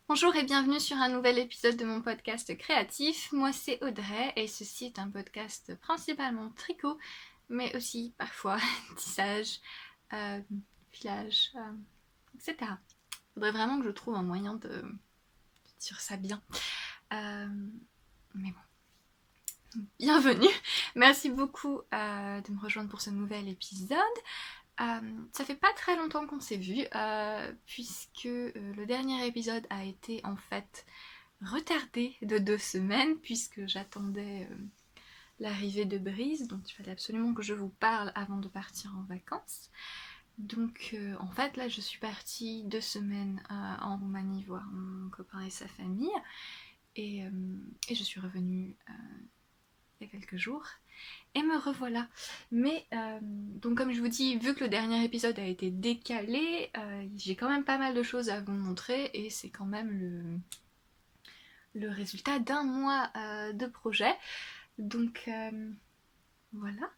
Bonjour et bienvenue sur un nouvel épisode de mon podcast créatif. Moi c'est Audrey et ceci est un podcast principalement tricot, mais aussi parfois tissage, euh, filage, etc. Faudrait vraiment que je trouve un moyen de dire ça bien. Euh, mais bon, bienvenue. Merci beaucoup de me rejoindre pour ce nouvel épisode. Ça fait pas très longtemps qu'on s'est vu, puisque le dernier épisode a été en fait retardé de 2 semaines, puisque j'attendais l'arrivée de Brise, donc il fallait absolument que je vous parle avant de partir en vacances. Donc en fait là je suis partie 2 semaines en Roumanie voir mon copain et sa famille, et je suis revenue il y a quelques jours. Et me revoilà. Mais donc comme je vous dis, vu que le dernier épisode a été décalé, j'ai quand même pas mal de choses à vous montrer et c'est quand même le résultat d'un mois de projet. Donc voilà.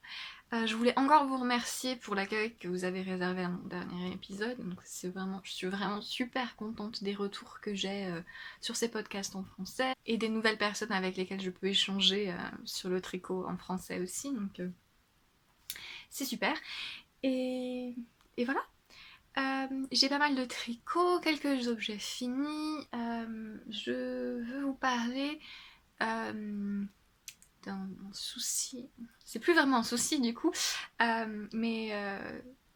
Je voulais encore vous remercier pour l'accueil que vous avez réservé à mon dernier épisode. Donc je suis vraiment super contente des retours que j'ai sur ces podcasts en français et des nouvelles personnes avec lesquelles je peux échanger sur le tricot en français aussi. Donc c'est super. Et, et voilà. J'ai pas mal de tricots, quelques objets finis. Je veux vous parler d'un souci. C'est plus vraiment un souci du coup, mais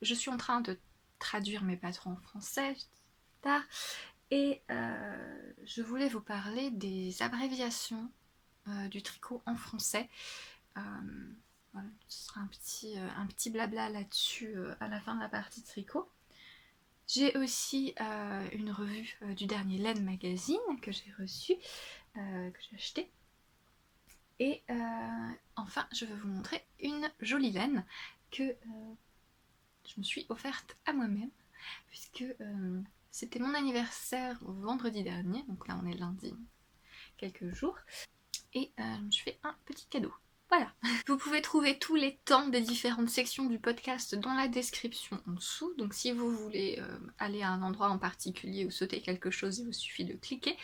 je suis en train de traduire mes patrons en français tard, et je voulais vous parler des abréviations du tricot en français. Euh, voilà, ce sera un petit blabla là-dessus à la fin de la partie tricot. J'ai aussi une revue du dernier Laine Magazine que j'ai reçu, que j'ai acheté. Et enfin, je vais vous montrer une jolie laine que je me suis offerte à moi-même, puisque c'était mon anniversaire vendredi dernier, donc là on est lundi, quelques jours, et je me suis fait un petit cadeau. Voilà. Vous pouvez trouver tous les temps des différentes sections du podcast dans la description en dessous. Donc si vous voulez aller à un endroit en particulier ou sauter quelque chose, il vous suffit de cliquer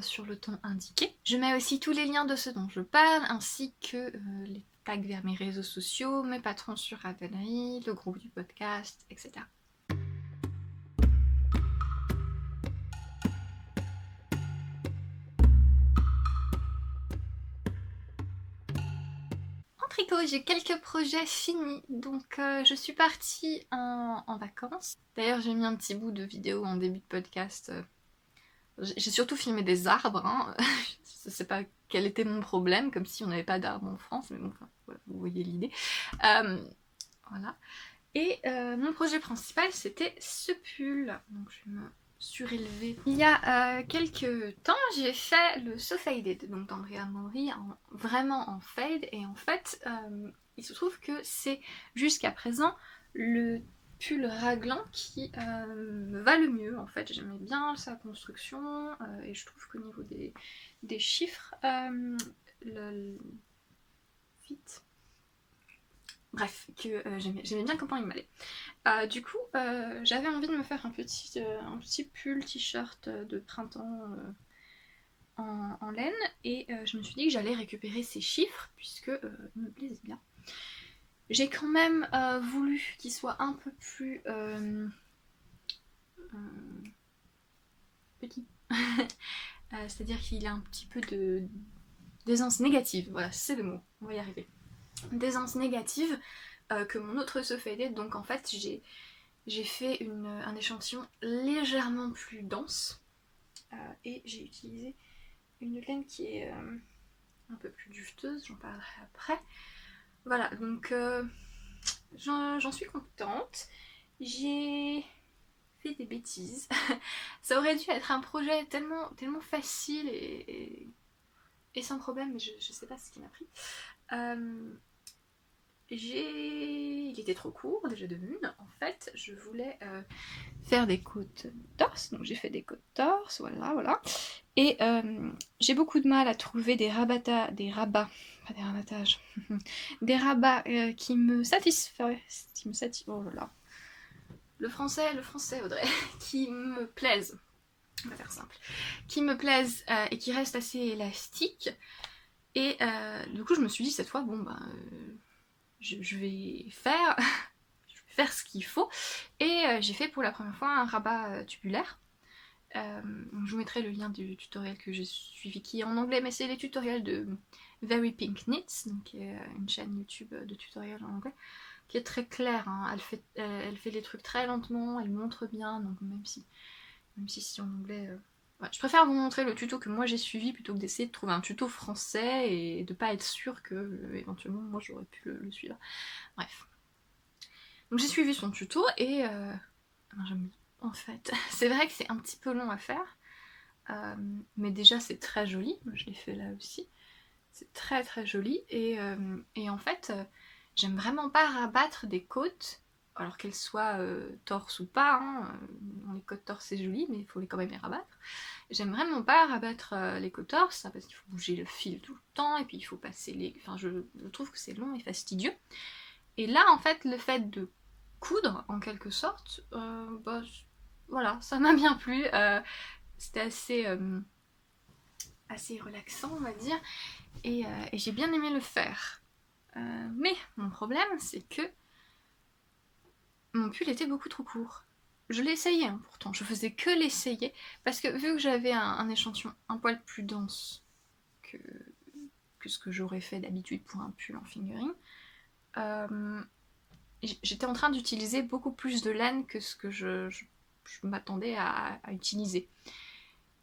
sur le temps indiqué. Je mets aussi tous les liens de ce dont je parle, ainsi que les tags vers mes réseaux sociaux, mes patrons sur Ravelry, le groupe du podcast, etc. En tricot, j'ai quelques projets finis, donc je suis partie en vacances. D'ailleurs, j'ai mis un petit bout de vidéo en début de podcast. J'ai surtout filmé des arbres, hein. Je sais pas quel était mon problème, comme si on n'avait pas d'arbres en France, mais bon, enfin, voilà, vous voyez l'idée. Voilà. Et mon projet principal, c'était ce pull. Donc je vais me surélever. Il y a quelques temps, j'ai fait le So Faded, donc d'Andrea Mori, vraiment en fade. Et en fait, il se trouve que c'est jusqu'à présent le pull raglan qui me va le mieux. En fait, j'aimais bien sa construction et je trouve qu'au niveau des chiffres, le fit. Bref, que j'aimais bien comment il m'allait. Du coup, j'avais envie de me faire un petit pull t-shirt de printemps en laine, et je me suis dit que j'allais récupérer ces chiffres puisque ils me plaisaient bien. J'ai quand même voulu qu'il soit un peu plus petit. C'est-à-dire qu'il a un petit peu de d'aisance négative. Voilà, c'est le mot. On va y arriver. D'aisance négative que mon autre se fait. Donc en fait, j'ai fait un échantillon légèrement plus dense et j'ai utilisé une laine qui est un peu plus duveteuse, j'en parlerai après. Voilà, donc j'en suis contente. J'ai fait des bêtises. Ça aurait dû être un projet tellement facile et sans problème, mais je sais pas ce qui m'a pris. Il était trop court, déjà de une. En fait, je voulais faire des côtes torse, donc j'ai fait des côtes torse, voilà. Et j'ai beaucoup de mal à trouver des rabats, pas des rabattages, des rabats qui me satisferaient, oh là là, le français Audrey, qui me plaisent. on va faire simple, qui me plaisent et qui restent assez élastiques. Et du coup je me suis dit cette fois, bon ben je vais faire ce qu'il faut. Et j'ai fait pour la première fois un rabat tubulaire. Je vous mettrai le lien du tutoriel que j'ai suivi qui est en anglais, mais c'est les tutoriels de Very Pink Knits, donc une chaîne YouTube de tutoriels en anglais, qui est très claire, hein. Elle fait les trucs très lentement, elle montre bien, donc même si c'est en anglais... Ouais, je préfère vous montrer le tuto que moi j'ai suivi plutôt que d'essayer de trouver un tuto français et de pas être sûre que éventuellement moi j'aurais pu le suivre. Bref. Donc j'ai suivi son tuto et j'aime bien en fait. C'est vrai que c'est un petit peu long à faire, mais déjà c'est très joli. Moi je l'ai fait là aussi. C'est très très joli et en fait j'aime vraiment pas rabattre des côtes, alors qu'elles soient torse ou pas. Hein. Les côtes torse c'est joli, mais il faut quand même les rabattre. J'aime vraiment pas rabattre les côtes torse, parce qu'il faut bouger le fil tout le temps et puis il faut passer les... Enfin je trouve que c'est long et fastidieux. Et là en fait le fait de coudre en quelque sorte, bah, voilà, ça m'a bien plu. C'était assez relaxant on va dire. Et j'ai bien aimé le faire. Mais mon problème, c'est que mon pull était beaucoup trop court. Je l'ai essayé, hein, pourtant, je faisais que l'essayer, parce que vu que j'avais un échantillon un poil plus dense que ce que j'aurais fait d'habitude pour un pull en fingering, j'étais en train d'utiliser beaucoup plus de laine que ce que je m'attendais à utiliser.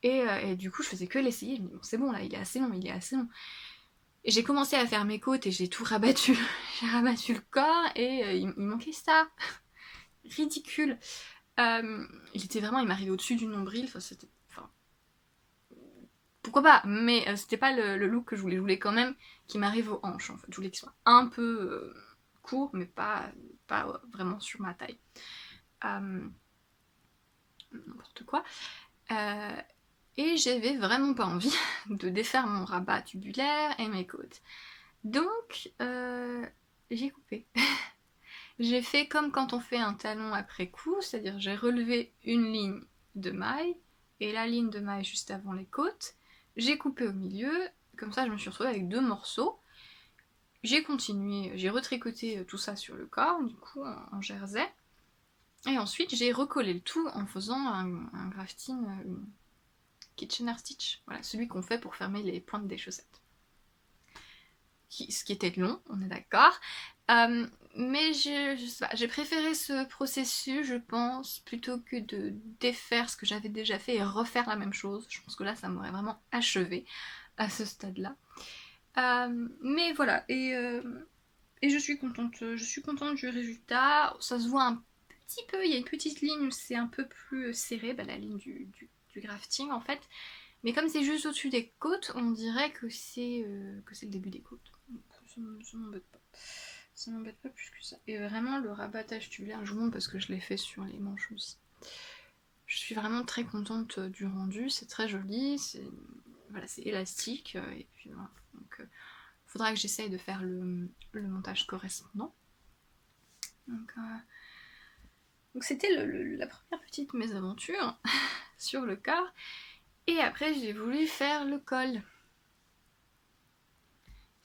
Et du coup, je faisais que l'essayer, je me dis, bon, c'est bon, là, il est assez long, il est assez long. Et j'ai commencé à faire mes côtes et j'ai tout rabattu. J'ai rabattu le corps et il manquait ça. Ridicule. Il m'arrivait au-dessus du nombril. Pourquoi pas, mais c'était pas le look que je voulais. Je voulais quand même qu'il m'arrive aux hanches en fait. Je voulais qu'il soit un peu court, mais pas vraiment sur ma taille. N'importe quoi. Et j'avais vraiment pas envie de défaire mon rabat tubulaire et mes côtes. Donc, j'ai coupé. J'ai fait comme quand on fait un talon après coup, c'est-à-dire j'ai relevé une ligne de maille et la ligne de maille juste avant les côtes. J'ai coupé au milieu, comme ça je me suis retrouvée avec 2 morceaux. J'ai continué, j'ai retricoté tout ça sur le corps, du coup en jersey. Et ensuite j'ai recollé le tout en faisant un grafting Kitchener Stitch, voilà, celui qu'on fait pour fermer les pointes des chaussettes. Ce qui était long, on est d'accord. Mais je sais pas, j'ai préféré ce processus, je pense, plutôt que de défaire ce que j'avais déjà fait et refaire la même chose. Je pense que là, ça m'aurait vraiment achevé à ce stade-là. Mais voilà, et je suis contente. Je suis contente du résultat. Ça se voit un petit peu, il y a une petite ligne où c'est un peu plus serré, bah, la ligne du grafting en fait. Mais comme c'est juste au-dessus des côtes, on dirait que c'est le début des côtes. Ça m'embête pas. Ça m'embête pas plus que ça. Et vraiment, le rabattage tubulaire, je vous montre parce que je l'ai fait sur les manches aussi. Je suis vraiment très contente du rendu. C'est très joli. Voilà, c'est élastique. Et puis voilà. Donc, faudra que j'essaye de faire le montage correspondant. Donc c'était la première petite mésaventure sur le corps. Et après, j'ai voulu faire le col.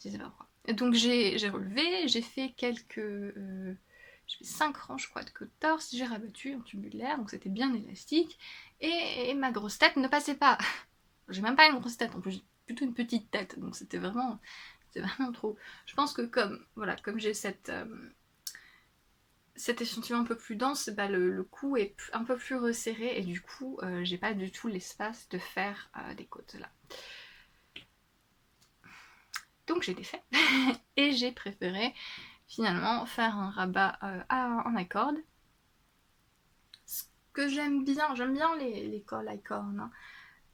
Je sais pas pourquoi. Donc j'ai relevé, j'ai fait j'ai fait 5 rangs je crois de côte torse, j'ai rabattu en tubulaire, donc c'était bien élastique, et ma grosse tête ne passait pas. J'ai même pas une grosse tête, en plus j'ai plutôt une petite tête, donc c'était vraiment trop. Je pense que comme j'ai cet échantillon un peu plus dense, bah le cou est un peu plus resserré, et du coup j'ai pas du tout l'espace de faire des côtes là. Donc j'ai défait et j'ai préféré finalement faire un rabat en accord. Ce que j'aime bien les cols icônes. Hein.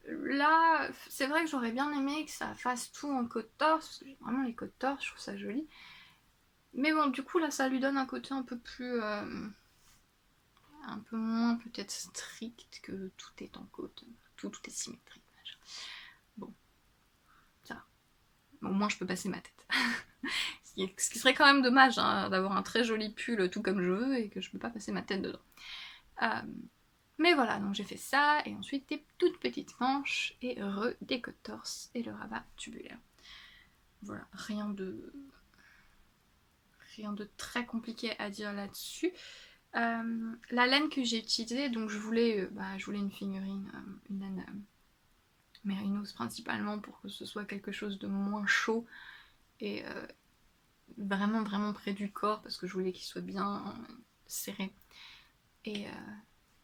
Là, c'est vrai que j'aurais bien aimé que ça fasse tout en côte torse, parce que j'ai vraiment les côtes torse, je trouve ça joli. Mais bon, du coup là, ça lui donne un côté un peu plus... un peu moins peut-être strict que tout est en côte. Tout est symétrique. Bon, ça va. Au moins je peux passer ma tête. Ce qui serait quand même dommage hein, d'avoir un très joli pull tout comme je veux et que je peux pas passer ma tête dedans. Mais voilà, donc j'ai fait ça, et ensuite des toutes petites manches, et des côtes torse, et le rabat tubulaire. Voilà, rien de très compliqué à dire là-dessus. La laine que j'ai utilisée, donc je voulais une figurine, une laine mérinos principalement, pour que ce soit quelque chose de moins chaud, et vraiment vraiment près du corps, parce que je voulais qu'il soit bien serré, et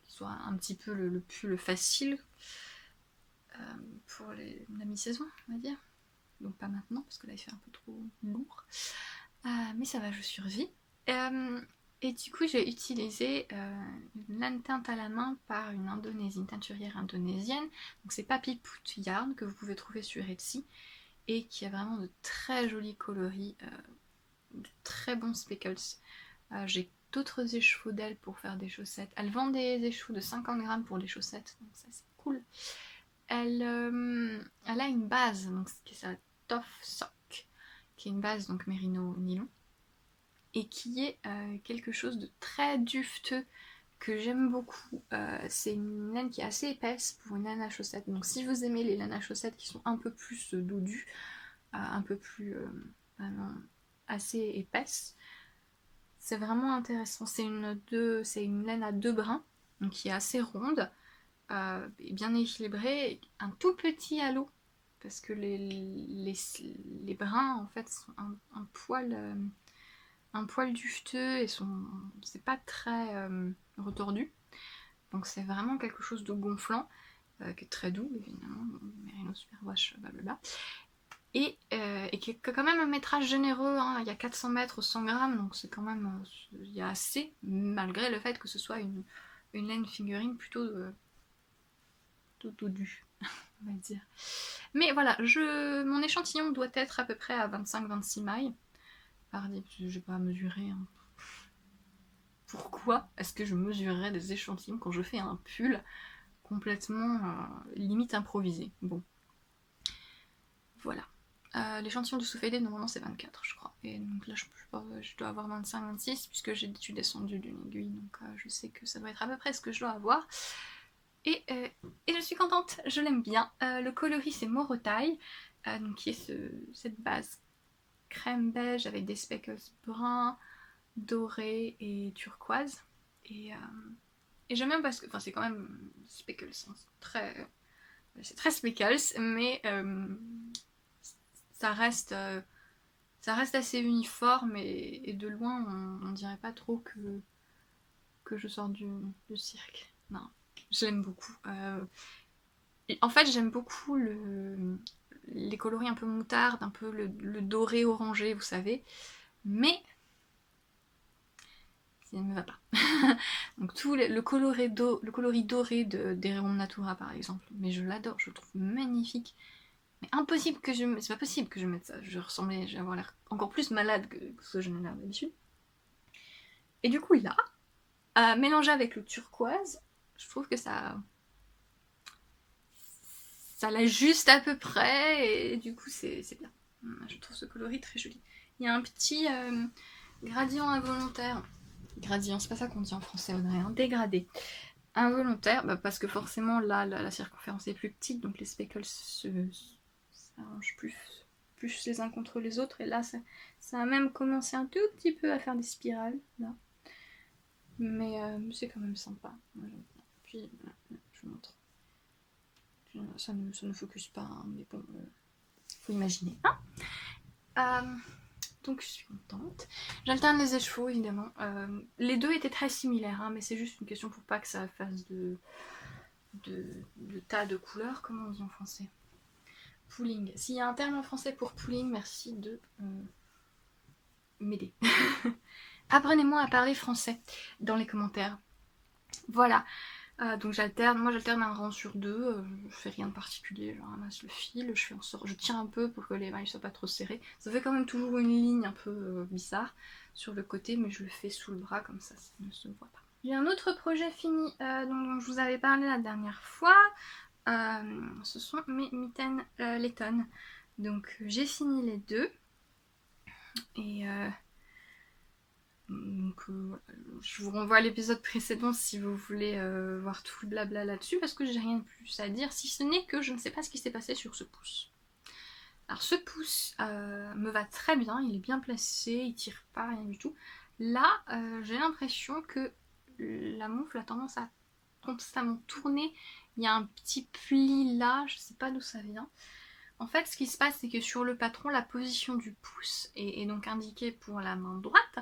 qu'il soit un petit peu le pull facile pour la mi-saison, on va dire. Donc pas maintenant, parce que là il fait un peu trop lourd. Mais ça va, je survis. Et du coup, j'ai utilisé une laine teinte à la main par une teinturière indonésienne. Donc c'est Papi Put Yarn, que vous pouvez trouver sur Etsy, et qui a vraiment de très jolis coloris, de très bons speckles. J'ai d'autres écheveaux d'elle pour faire des chaussettes. Elle vend des écheveaux de 50 grammes pour les chaussettes, donc ça c'est cool. Elle a une base, donc c'est sa Tough Sock, qui est une base donc mérino nylon, et qui est quelque chose de très dufteux que j'aime beaucoup. C'est une laine qui est assez épaisse pour une laine à chaussettes. Donc si vous aimez les laines à chaussettes qui sont un peu plus dodues, un peu plus assez épaisses, c'est vraiment intéressant. C'est une laine à 2 brins, donc qui est assez ronde, bien équilibrée, un tout petit halo, parce que les brins en fait sont un poil dufteux, et c'est pas très retordu. Donc c'est vraiment quelque chose de gonflant, qui est très doux évidemment, Merino Superwash, blablabla. Et qui est quand même un métrage généreux, hein. Il y a 400 mètres, 100 grammes, donc c'est quand même, il y a assez, malgré le fait que ce soit une laine figurine plutôt dodue, on va dire. Mais voilà, mon échantillon doit être à peu près à 25-26 mailles. J'ai pas à mesurer, hein. Pourquoi est-ce que je mesurerais des échantillons quand je fais un pull complètement limite improvisé? Bon, voilà. L'échantillon de sous-fédé, normalement c'est 24, je crois. Et donc là, je dois avoir 25-26, puisque j'ai descendu d'une aiguille, donc je sais que ça doit être à peu près ce que je dois avoir. Et je suis contente, je l'aime bien. Le coloris, c'est Morotai, donc qui est cette base crème beige avec des speckles bruns, dorés et turquoise. Et j'aime bien parce que, enfin, c'est quand même speckles, hein, c'est très speckles, mais ça reste assez uniforme, et de loin on dirait pas trop que je sors du cirque. Non, je l'aime beaucoup. En fait, j'aime beaucoup les coloris un peu moutarde, un peu le doré orangé, vous savez, mais ça ne me va pas. Donc tout le coloris doré des Rayons Natura par exemple, mais je l'adore, je le trouve magnifique. Mais impossible que c'est pas possible que je mette ça. Je vais avoir l'air encore plus malade que ce que je n'ai l'air d'habitude. Et du coup là, mélangé avec le turquoise, je trouve que ça l'ajuste à peu près, et du coup c'est bien. Je trouve ce coloris très joli. Il y a un petit gradient involontaire. Gradient, c'est pas ça qu'on dit en français, Audrey, hein. Dégradé. Involontaire, parce que forcément là la circonférence est plus petite, donc les speckles s'arrangent plus les uns contre les autres, et là ça a même commencé un tout petit peu à faire des spirales là. Mais c'est quand même sympa. Moi, j'aime bien. Puis voilà, je vous montre. Ça ne focus pas, hein, mais bon, faut imaginer. Donc je suis contente. J'alterne les écheveaux évidemment. Les deux étaient très similaires, hein, mais c'est juste une question pour pas que ça fasse de tas de couleurs. Comment on dit en français? Pooling. S'il y a un terme en français pour pooling, merci de m'aider. Apprenez-moi à parler français dans les commentaires. Voilà. Donc j'alterne un rang sur deux, je fais rien de particulier, je ramasse le fil, je tiens un peu pour que les mailles soient pas trop serrées. Ça fait quand même toujours une ligne un peu bizarre sur le côté, mais je le fais sous le bras, comme ça ne se voit pas. J'ai un autre projet fini dont je vous avais parlé la dernière fois, ce sont mes mitaines Letton. Donc j'ai fini les deux, et donc voilà, je vous renvoie à l'épisode précédent si vous voulez voir tout le blabla là-dessus, parce que j'ai rien de plus à dire, si ce n'est que je ne sais pas ce qui s'est passé sur ce pouce. Alors ce pouce me va très bien, il est bien placé, il tire pas, rien du tout. Là, j'ai l'impression que la moufle a tendance à constamment tourner. Il y a un petit pli là, je sais pas d'où ça vient. En fait, ce qui se passe, c'est que sur le patron, la position du pouce est donc indiquée pour la main droite.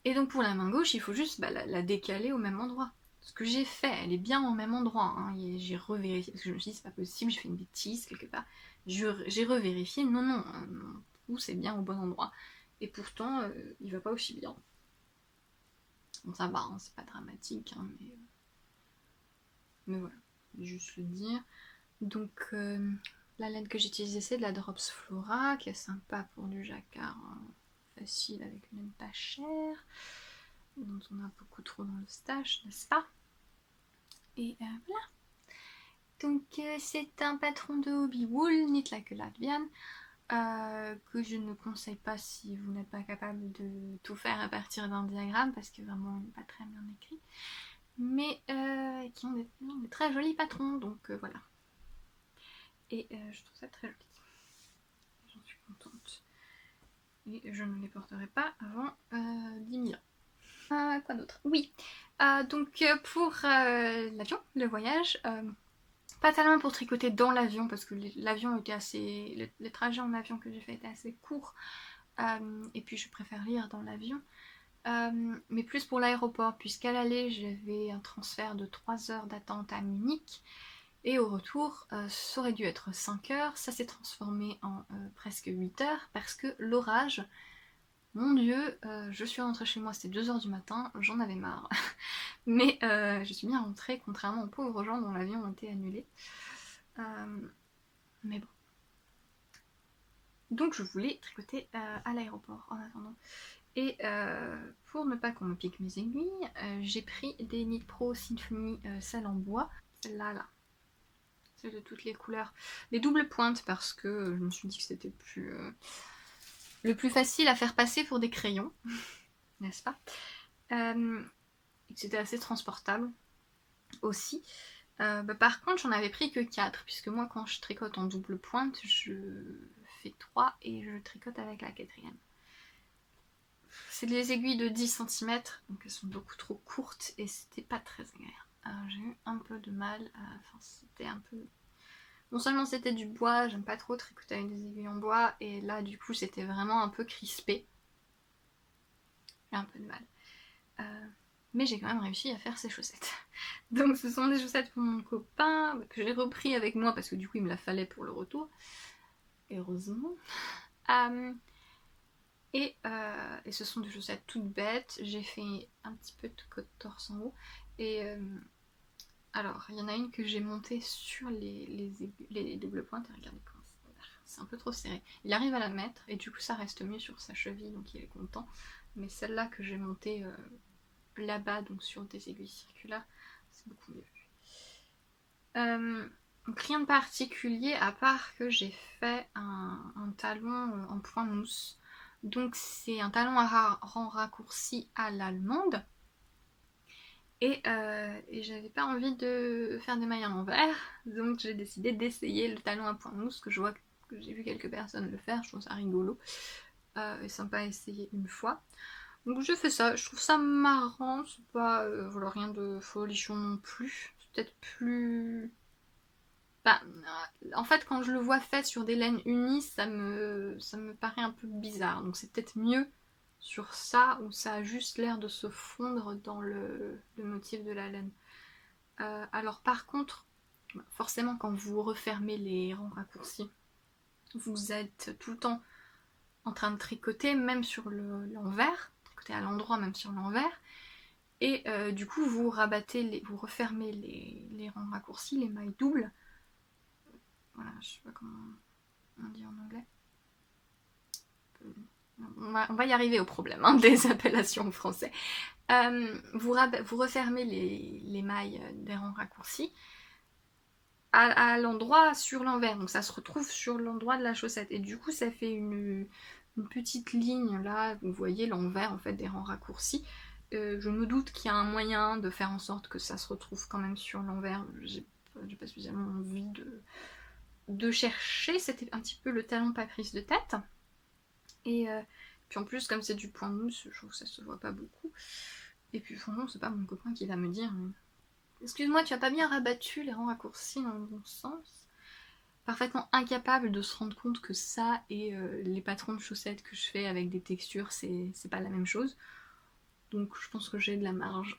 Et donc pour la main gauche, il faut juste la décaler au même endroit. Ce que j'ai fait, elle est bien au même endroit. Hein. J'ai revérifié, parce que je me suis dit, c'est pas possible, j'ai fait une bêtise quelque part. J'ai revérifié, non, mon pouce est bien au bon endroit. Et pourtant, il va pas aussi bien. Bon, ça va, hein, c'est pas dramatique, hein, mais voilà, juste le dire. Donc, la laine que j'ai utilisée, c'est de la Drops Flora, qui est sympa pour du jacquard facile avec une laine pas chère, dont on a beaucoup trop dans le stash, n'est-ce pas? Et voilà. Donc, c'est un patron de Hobby Wool, Knit Like a Latvian, que je ne conseille pas si vous n'êtes pas capable de tout faire à partir d'un diagramme, parce que vraiment, il n'est pas très bien écrit. Mais qui ont des très jolis patrons, donc voilà. Et je trouve ça très joli. J'en suis contente. Et je ne les porterai pas avant 10 000 ans. Quoi d'autre? Oui. Donc pour l'avion, le voyage, pas tellement pour tricoter dans l'avion, parce que l'avion était assez... Le trajet en avion que j'ai fait était assez court. Et puis je préfère lire dans l'avion. Mais plus pour l'aéroport, puisqu'à l'aller, j'avais un transfert de 3 heures d'attente à Munich. Et au retour, ça aurait dû être 5 heures, ça s'est transformé en presque 8 heures parce que l'orage, mon dieu, je suis rentrée chez moi, c'était 2 heures du matin, j'en avais marre. Mais je suis bien rentrée, contrairement aux pauvres gens dont l'avion a été annulé. Mais bon. Donc je voulais tricoter à l'aéroport en attendant. Et pour ne pas qu'on me pique mes aiguilles, j'ai pris des Knit Pro Symphony Celle en bois, celle-là, là. C'est de toutes les couleurs. Les doubles pointes parce que je me suis dit que c'était le plus facile à faire passer pour des crayons, n'est-ce pas? Et que c'était assez transportable aussi. Par contre, j'en avais pris que 4, puisque moi, quand je tricote en double pointe, je fais 3 et je tricote avec la 4e. C'est des aiguilles de 10 cm, donc elles sont beaucoup trop courtes et c'était pas très agréable. J'ai eu un peu de mal, enfin c'était un peu... Non seulement c'était du bois, j'aime pas trop tricoter avec des aiguilles en bois, et là du coup c'était vraiment un peu crispé. J'ai un peu de mal. Mais j'ai quand même réussi à faire ces chaussettes. Donc ce sont des chaussettes pour mon copain, que j'ai repris avec moi parce que du coup il me la fallait pour le retour. Heureusement. Et ce sont des chaussettes toutes bêtes. J'ai fait un petit peu de côte torse en haut. Et alors, il y en a une que j'ai montée sur les doubles pointes. Et regardez comment c'est un peu trop serré. Il arrive à la mettre et du coup ça reste mieux sur sa cheville, donc il est content. Mais celle-là que j'ai montée là-bas, donc sur des aiguilles circulaires, c'est beaucoup mieux. Donc rien de particulier à part que j'ai fait un talon en point mousse. Donc c'est un talon à rang raccourci à l'allemande. Et j'avais pas envie de faire des mailles à l'envers, donc j'ai décidé d'essayer le talon à point mousse que j'ai vu quelques personnes le faire, je trouve ça rigolo et sympa à essayer une fois. Donc je fais ça, je trouve ça marrant, c'est pas voilà, rien de folichon non plus, c'est peut-être plus... Bah, en fait quand je le vois fait sur des laines unies, ça me paraît un peu bizarre, donc c'est peut-être mieux sur ça où ça a juste l'air de se fondre dans le motif de la laine. Alors par contre, forcément quand vous refermez les rangs raccourcis, vous êtes tout le temps en train de tricoter, même sur l'envers, tricoter à l'endroit même sur l'envers, et du coup vous vous refermez les rangs raccourcis, les mailles doubles. Voilà, je sais pas comment on dit en anglais. On va y arriver au problème des appellations en français. Vous refermez les mailles des rangs raccourcis à l'endroit sur l'envers, donc ça se retrouve sur l'endroit de la chaussette, et du coup ça fait une petite ligne là, vous voyez l'envers en fait des rangs raccourcis, Je me doute qu'il y a un moyen de faire en sorte que ça se retrouve quand même sur l'envers. J'ai pas spécialement envie de chercher, c'était un petit peu le talon pas prise de tête. Et puis en plus, comme c'est du point mousse, je trouve que ça se voit pas beaucoup. Et puis franchement, c'est pas mon copain qui va me dire excuse-moi, tu as pas bien rabattu les rangs raccourcis dans le bon sens. Parfaitement incapable de se rendre compte que ça et les patrons de chaussettes que je fais avec des textures, c'est pas la même chose. Donc je pense que j'ai de la marge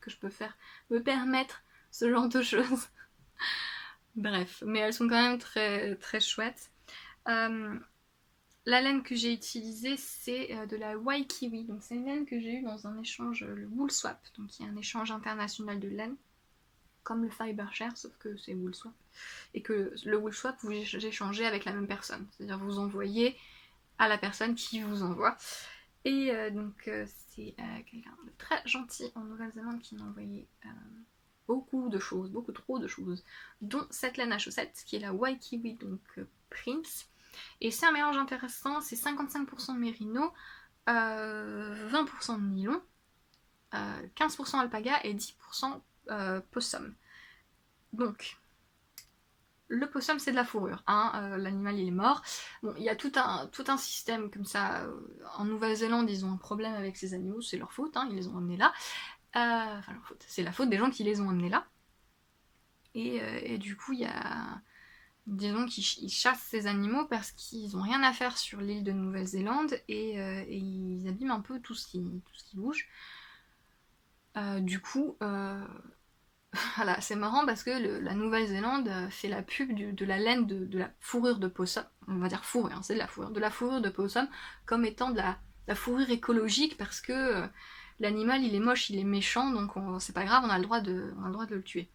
que je peux faire, me permettre ce genre de choses. Bref, mais elles sont quand même très, très chouettes. La laine que j'ai utilisée, c'est de la Waikiwi. Donc c'est une laine que j'ai eue dans un échange, le Wool Swap, donc qui est un échange international de laine, comme le Fiber Share, sauf que c'est Wool Swap. Et que le Wool Swap, vous échangez avec la même personne. C'est-à-dire vous envoyez à la personne qui vous envoie. Et donc c'est quelqu'un de très gentil en Nouvelle-Zélande qui m'a envoyé beaucoup de choses, beaucoup trop de choses, dont cette laine à chaussettes, qui est la Waikiwi, donc Prince. Et c'est un mélange intéressant, c'est 55% mérino, 20% de nylon, 15% alpaga et 10% possum. Donc, le possum c'est de la fourrure, hein, l'animal il est mort. Bon, il y a tout un système comme ça. En Nouvelle-Zélande, ils ont un problème avec ces animaux, c'est leur faute, hein, ils les ont emmenés là. Enfin, leur faute, c'est la faute des gens qui les ont emmenés là. Et du coup, il y a. Disons qu'ils chassent ces animaux parce qu'ils n'ont rien à faire sur l'île de Nouvelle-Zélande et ils abîment un peu tout ce qui bouge. Du coup, voilà, c'est marrant parce que la Nouvelle-Zélande fait la pub de la laine de la fourrure de possum, on va dire fourrure, hein, c'est de la fourrure de possum comme étant de la fourrure écologique parce que l'animal il est moche, il est méchant, donc c'est pas grave, on a le droit de le tuer.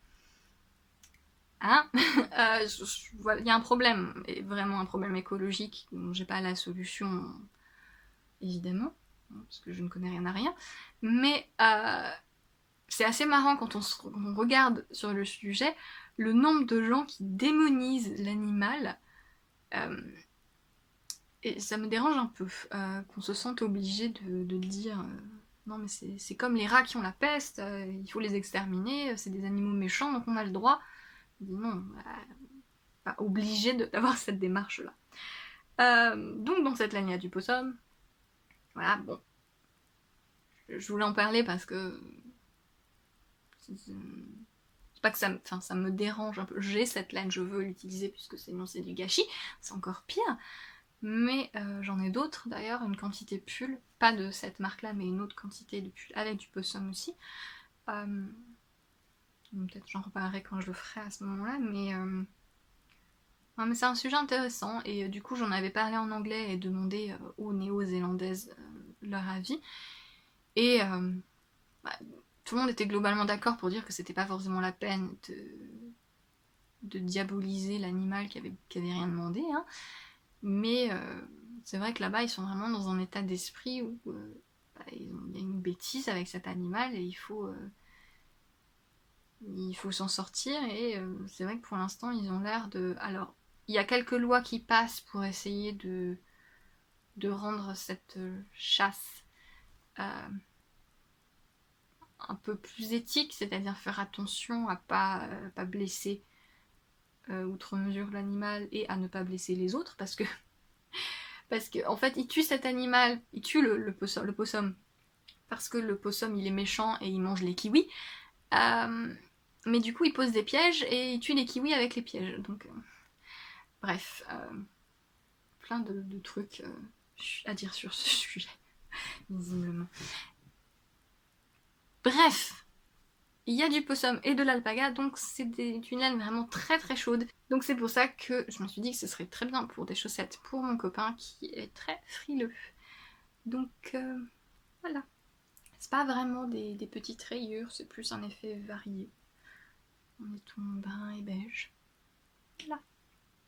Hein il y a un problème, et vraiment un problème écologique dont j'ai pas la solution, évidemment, parce que je ne connais rien à rien, mais c'est assez marrant quand on regarde sur le sujet le nombre de gens qui démonisent l'animal, et ça me dérange un peu qu'on se sente obligé de dire non mais c'est comme les rats qui ont la peste, il faut les exterminer, c'est des animaux méchants donc on a le droit. Non, pas obligé d'avoir cette démarche là. Donc dans cette laine il y a du possum. Voilà, bon. Je voulais en parler parce que c'est pas que ça me dérange un peu. J'ai cette laine, je veux l'utiliser puisque sinon c'est du gâchis. C'est encore pire. Mais j'en ai d'autres d'ailleurs, une quantité pull, pas de cette marque là, mais une autre quantité de pull avec du possum aussi. Peut-être j'en reparlerai quand je le ferai à ce moment-là, mais non, mais c'est un sujet intéressant et du coup j'en avais parlé en anglais et demandé aux néo-zélandaises leur avis. Et bah, tout le monde était globalement d'accord pour dire que c'était pas forcément la peine de diaboliser l'animal qui avait rien demandé. Hein. Mais c'est vrai que là-bas ils sont vraiment dans un état d'esprit où il y a une bêtise avec cet animal et il faut s'en sortir. Et c'est vrai que pour l'instant ils ont l'air de... Alors, il y a quelques lois qui passent pour essayer de rendre cette chasse un peu plus éthique, c'est-à-dire faire attention à pas blesser outre mesure l'animal et à ne pas blesser les autres, parce que en fait ils tuent cet animal, ils tuent le possum parce que le possum il est méchant et il mange les kiwis, mais du coup ils posent des pièges et ils tuent les kiwis avec les pièges, donc bref, plein de trucs à dire sur ce sujet, visiblement. Bref, il y a du possum et de l'alpaga, donc c'est une laine vraiment très très chaude. Donc c'est pour ça que je me suis dit que ce serait très bien pour des chaussettes pour mon copain qui est très frileux. Donc voilà. C'est pas vraiment des petites rayures, c'est plus un effet varié. On est tout brun et beige. Voilà.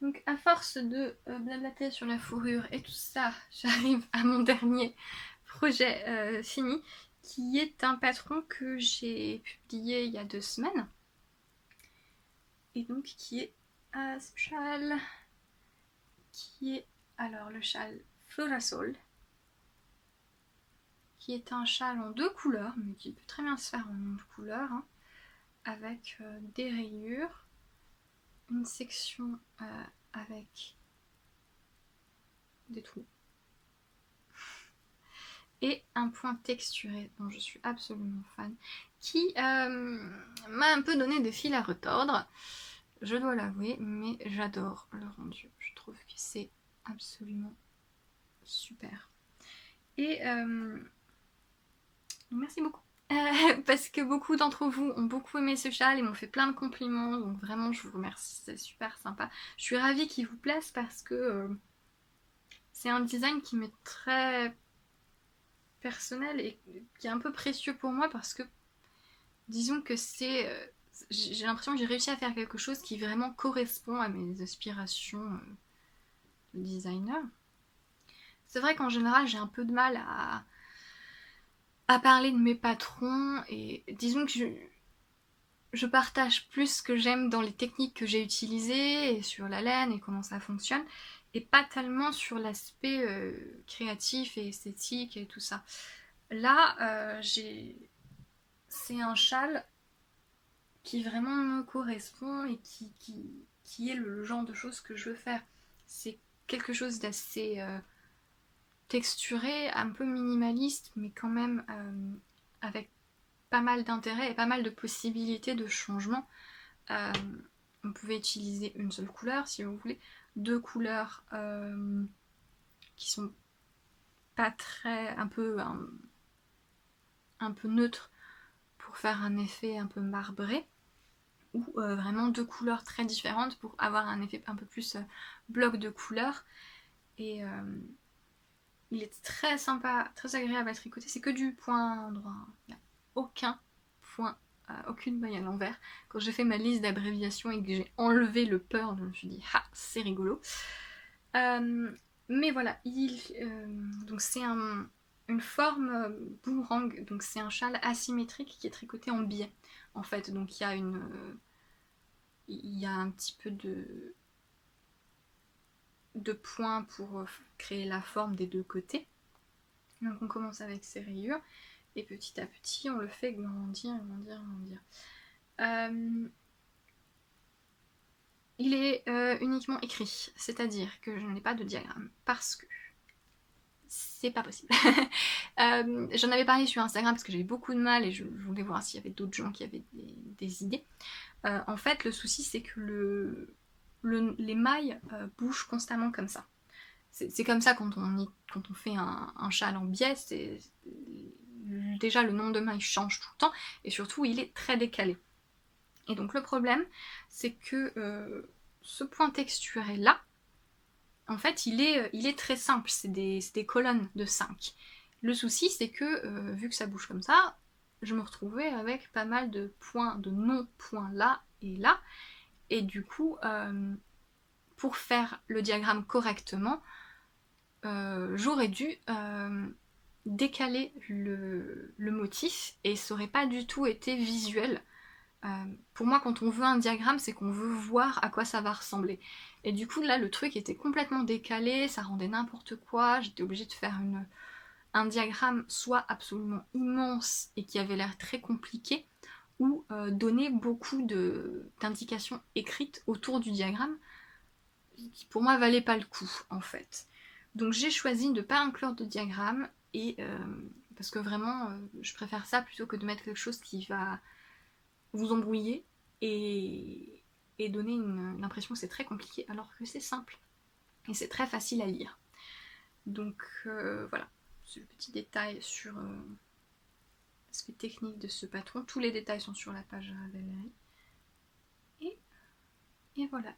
Donc à force de blablater sur la fourrure et tout ça, j'arrive à mon dernier projet fini, qui est un patron que j'ai publié il y a 2 semaines. Et donc qui est ce châle, qui est alors le châle Florasol, qui est un châle en 2 couleurs, mais qui peut très bien se faire en une couleur, hein, avec des rayures, une section avec des trous, et un point texturé dont je suis absolument fan, qui m'a un peu donné des fils à retordre, je dois l'avouer, mais j'adore le rendu. Je trouve que c'est absolument super. Et merci beaucoup. Parce que beaucoup d'entre vous ont beaucoup aimé ce châle et m'ont fait plein de compliments, donc vraiment je vous remercie, c'est super sympa. Je suis ravie qu'il vous plaise parce que c'est un design qui m'est très personnel et qui est un peu précieux pour moi parce que disons que c'est... j'ai l'impression que j'ai réussi à faire quelque chose qui vraiment correspond à mes aspirations de designer. C'est vrai qu'en général j'ai un peu de mal à parler de mes patrons et disons que je partage plus ce que j'aime dans les techniques que j'ai utilisées et sur la laine et comment ça fonctionne et pas tellement sur l'aspect créatif et esthétique et tout ça. Là, c'est un châle qui vraiment me correspond et qui est le genre de choses que je veux faire. C'est quelque chose d'assez texturé, un peu minimaliste, mais quand même avec pas mal d'intérêt et pas mal de possibilités de changement. On pouvait utiliser une seule couleur si vous voulez, 2 couleurs qui sont pas très... un peu neutres pour faire un effet un peu marbré, ou vraiment 2 couleurs très différentes pour avoir un effet un peu plus bloc de couleurs. Et il est très sympa, très agréable à tricoter, c'est que du point droit, il n'y a aucun point, aucune maille à l'envers. Quand j'ai fait ma liste d'abréviations et que j'ai enlevé le peur, je me suis dit ah c'est rigolo. Mais voilà, donc c'est une forme boomerang, donc c'est un châle asymétrique qui est tricoté en biais en fait, donc il y a un petit peu de points pour créer la forme des 2 côtés. Donc on commence avec ces rayures et petit à petit on le fait grandir. Il est uniquement écrit, c'est-à-dire que je n'ai pas de diagramme parce que c'est pas possible. J'en avais parlé sur Instagram parce que j'avais beaucoup de mal et je voulais voir s'il y avait d'autres gens qui avaient des idées. En fait, le souci c'est que les mailles bougent constamment comme ça. C'est comme ça quand on fait un châle en biais, déjà le nombre de mailles change tout le temps et surtout il est très décalé. Et donc le problème c'est que ce point texturé là, en fait il est très simple, c'est des colonnes de 5. Le souci c'est que vu que ça bouge comme ça, je me retrouvais avec pas mal de points, de non-points là et là, et du coup pour faire le diagramme correctement, j'aurais dû décaler le motif et ça aurait pas du tout été visuel. Pour moi, quand on veut un diagramme, c'est qu'on veut voir à quoi ça va ressembler. Et du coup, là, le truc était complètement décalé, ça rendait n'importe quoi, j'étais obligée de faire un diagramme soit absolument immense et qui avait l'air très compliqué, ou donner beaucoup d'indications écrites autour du diagramme, qui pour moi valaient pas le coup, en fait. Donc j'ai choisi de ne pas inclure de diagramme, et parce que vraiment je préfère ça plutôt que de mettre quelque chose qui va vous embrouiller et donner l'impression que c'est très compliqué alors que c'est simple et c'est très facile à lire. Donc voilà, c'est le petit détail sur l'aspect technique de ce patron. Tous les détails sont sur la page Ravelry. Et voilà.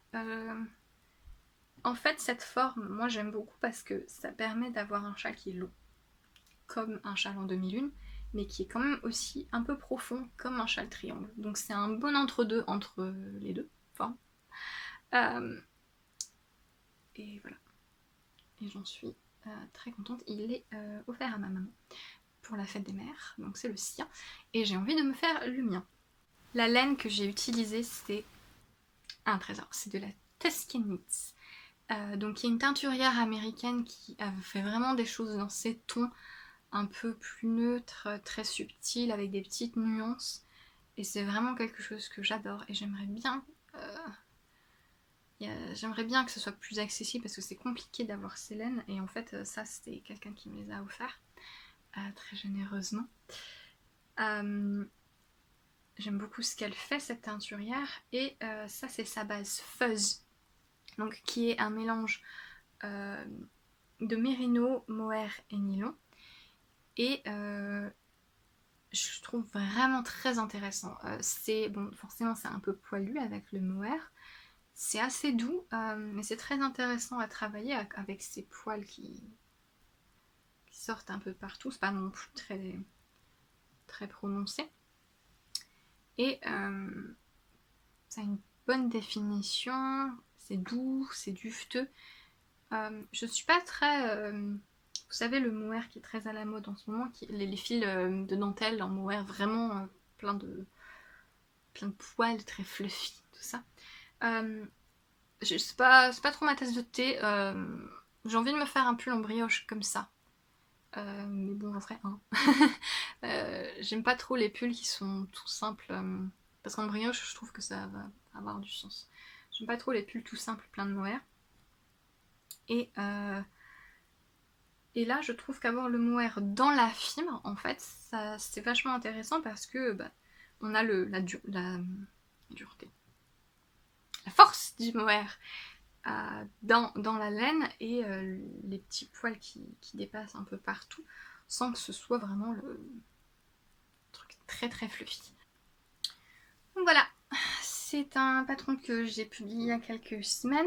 En fait, cette forme, moi j'aime beaucoup parce que ça permet d'avoir un châle qui est long, comme un châle en demi-lune, mais qui est quand même aussi un peu profond, comme un châle triangle. Donc c'est un bon entre-deux entre les deux formes. Et voilà. Et j'en suis très contente. Il est offert à ma maman pour la fête des mères, donc c'est le sien. Et j'ai envie de me faire le mien. La laine que j'ai utilisée, c'est un trésor. C'est de la Tuscan Knits. Donc il y a une teinturière américaine qui a fait vraiment des choses dans ces tons un peu plus neutre, très subtil, avec des petites nuances. Et c'est vraiment quelque chose que j'adore et j'aimerais bien que ce soit plus accessible parce que c'est compliqué d'avoir ces laines et en fait ça c'était quelqu'un qui me les a offerts très généreusement. J'aime beaucoup ce qu'elle fait cette teinturière et ça c'est sa base fuzz, donc qui est un mélange de mérino, mohair et nylon et je trouve vraiment très intéressant. C'est bon, forcément c'est un peu poilu avec le mohair. C'est assez doux, mais c'est très intéressant à travailler avec ces poils qui sortent un peu partout. C'est pas non plus très, très prononcé. Et ça a une bonne définition. C'est doux, c'est dufteux. Je suis pas très... vous savez, le mohair qui est très à la mode en ce moment, les fils de dentelle en mohair vraiment plein de poils, très fluffy, tout ça. C'est pas trop ma tasse de thé. J'ai envie de me faire un pull en brioche comme ça. Mais bon, j'en ferai un. J'aime pas trop les pulls qui sont tout simples. Parce qu'en brioche, je trouve que ça va avoir du sens. J'aime pas trop les pulls tout simples, plein de mohair. Et là, je trouve qu'avoir le mohair dans la fibre, en fait, c'est vachement intéressant parce que on a la dureté. La force du mohair dans la laine et les petits poils qui dépassent un peu partout sans que ce soit vraiment le truc très très fluffy. Donc voilà, c'est un patron que j'ai publié il y a quelques semaines.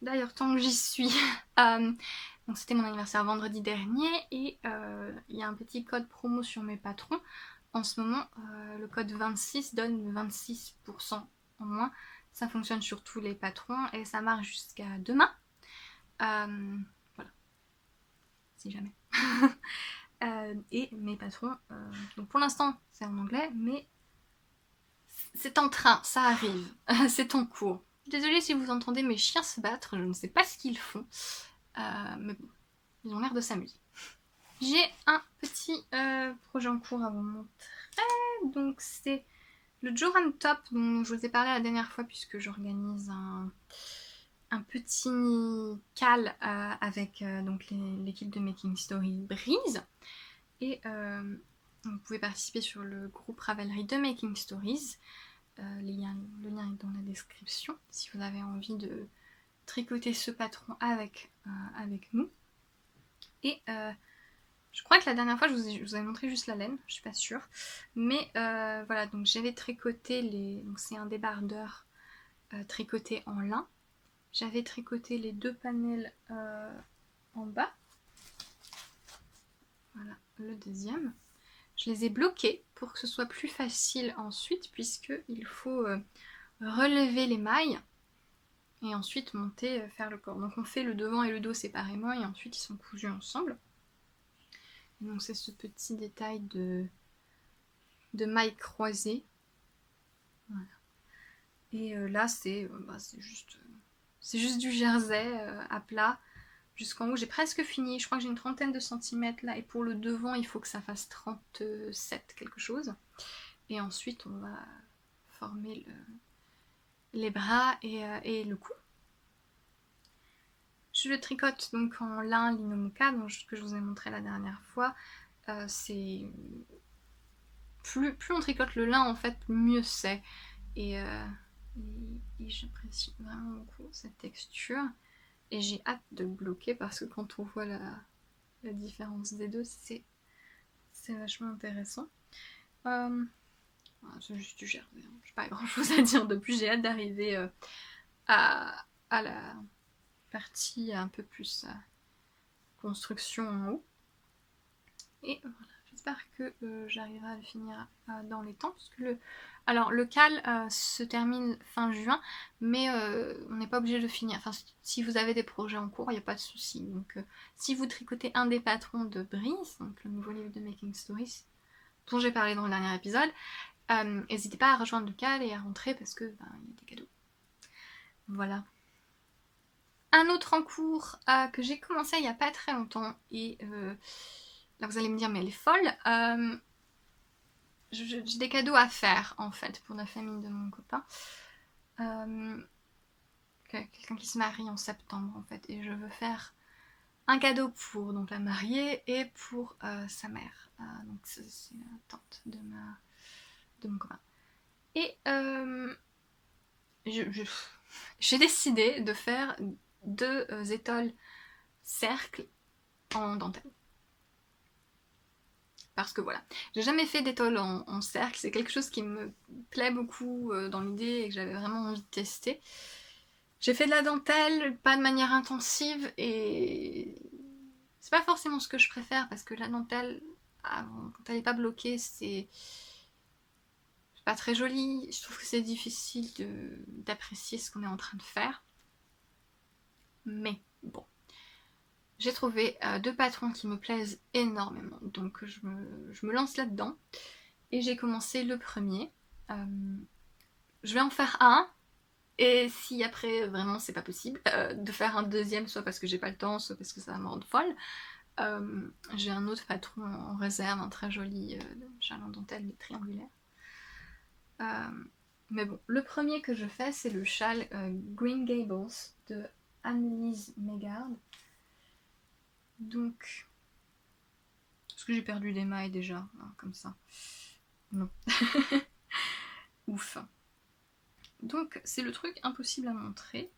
D'ailleurs, tant que j'y suis, donc c'était mon anniversaire vendredi dernier et il y a un petit code promo sur mes patrons. En ce moment, le code 26 donne 26% en moins. Ça fonctionne sur tous les patrons et ça marche jusqu'à demain. Voilà. Si jamais. Et mes patrons, donc pour l'instant c'est en anglais, mais c'est en train, ça arrive, c'est en cours. Désolée si vous entendez mes chiens se battre, je ne sais pas ce qu'ils font, mais bon, ils ont l'air de s'amuser. J'ai un petit projet en cours à vous montrer, donc c'est le Joran Top dont je vous ai parlé la dernière fois puisque j'organise un petit cal avec donc l'équipe de Making Story Breeze. Et vous pouvez participer sur le groupe Ravelry de Making Stories. Le lien est dans la description si vous avez envie de tricoter ce patron avec nous. Et je crois que la dernière fois je vous ai montré juste la laine, je suis pas sûre. Mais voilà, donc j'avais tricoté donc c'est un débardeur tricoté en lin. J'avais tricoté les 2 panels en bas. Voilà, le deuxième. Je les ai bloqués pour que ce soit plus facile ensuite puisqu'il faut relever les mailles et ensuite monter, faire le corps. Donc on fait le devant et le dos séparément et ensuite ils sont cousus ensemble. Et donc c'est ce petit détail de mailles croisées. Voilà. Et là c'est juste du jersey à plat jusqu'en haut. J'ai presque fini, je crois que j'ai une trentaine de centimètres là et pour le devant il faut que ça fasse 37 quelque chose. Et ensuite on va former les bras et le cou. Je le tricote donc en lin Linomuka que je vous ai montré la dernière fois. C'est plus on tricote le lin en fait mieux c'est et j'apprécie vraiment beaucoup cette texture et j'ai hâte de le bloquer parce que quand on voit la différence des deux c'est vachement intéressant. C'est juste du jersey, j'ai pas grand chose à dire de plus, j'ai hâte d'arriver à la partie un peu plus construction en haut. Et voilà, j'espère que j'arriverai à le finir dans les temps. Parce que le cal se termine fin juin, mais on n'est pas obligé de finir. Enfin, si vous avez des projets en cours, il n'y a pas de souci. Donc, si vous tricotez un des patrons de Breeze, donc le nouveau livre de Making Stories, dont j'ai parlé dans le dernier épisode, n'hésitez pas à rejoindre le cal et à rentrer parce que il y a des cadeaux. Voilà. Un autre en cours que j'ai commencé il n'y a pas très longtemps et Là vous allez me dire mais elle est folle. J'ai des cadeaux à faire en fait pour la famille de mon copain. Quelqu'un qui se marie en septembre en fait, et je veux faire un cadeau pour donc la mariée et pour sa mère. Donc c'est la tante de mon copain. Et j'ai décidé de faire 2 étoiles cercles en dentelle. Parce que voilà, j'ai jamais fait d'étole en cercle, c'est quelque chose qui me plaît beaucoup dans l'idée et que j'avais vraiment envie de tester. J'ai fait de la dentelle, pas de manière intensive, et c'est pas forcément ce que je préfère parce que la dentelle, quand elle est pas bloquée, c'est pas très joli. Je trouve que c'est difficile d'apprécier ce qu'on est en train de faire. Mais bon, j'ai trouvé 2 patrons qui me plaisent énormément, donc je me lance là-dedans. Et j'ai commencé le premier. Je vais en faire un. Et si après vraiment c'est pas possible de faire un deuxième, soit parce que j'ai pas le temps, soit parce que ça va me rendre folle, j'ai un autre patron en réserve, un très joli châle en dentelle mais triangulaire. Mais bon, le premier que je fais c'est le châle Green Gables de Annelise Megard. Donc, est-ce que j'ai perdu des mailles déjà, hein, comme ça? Non. Ouf. Donc c'est le truc impossible à montrer,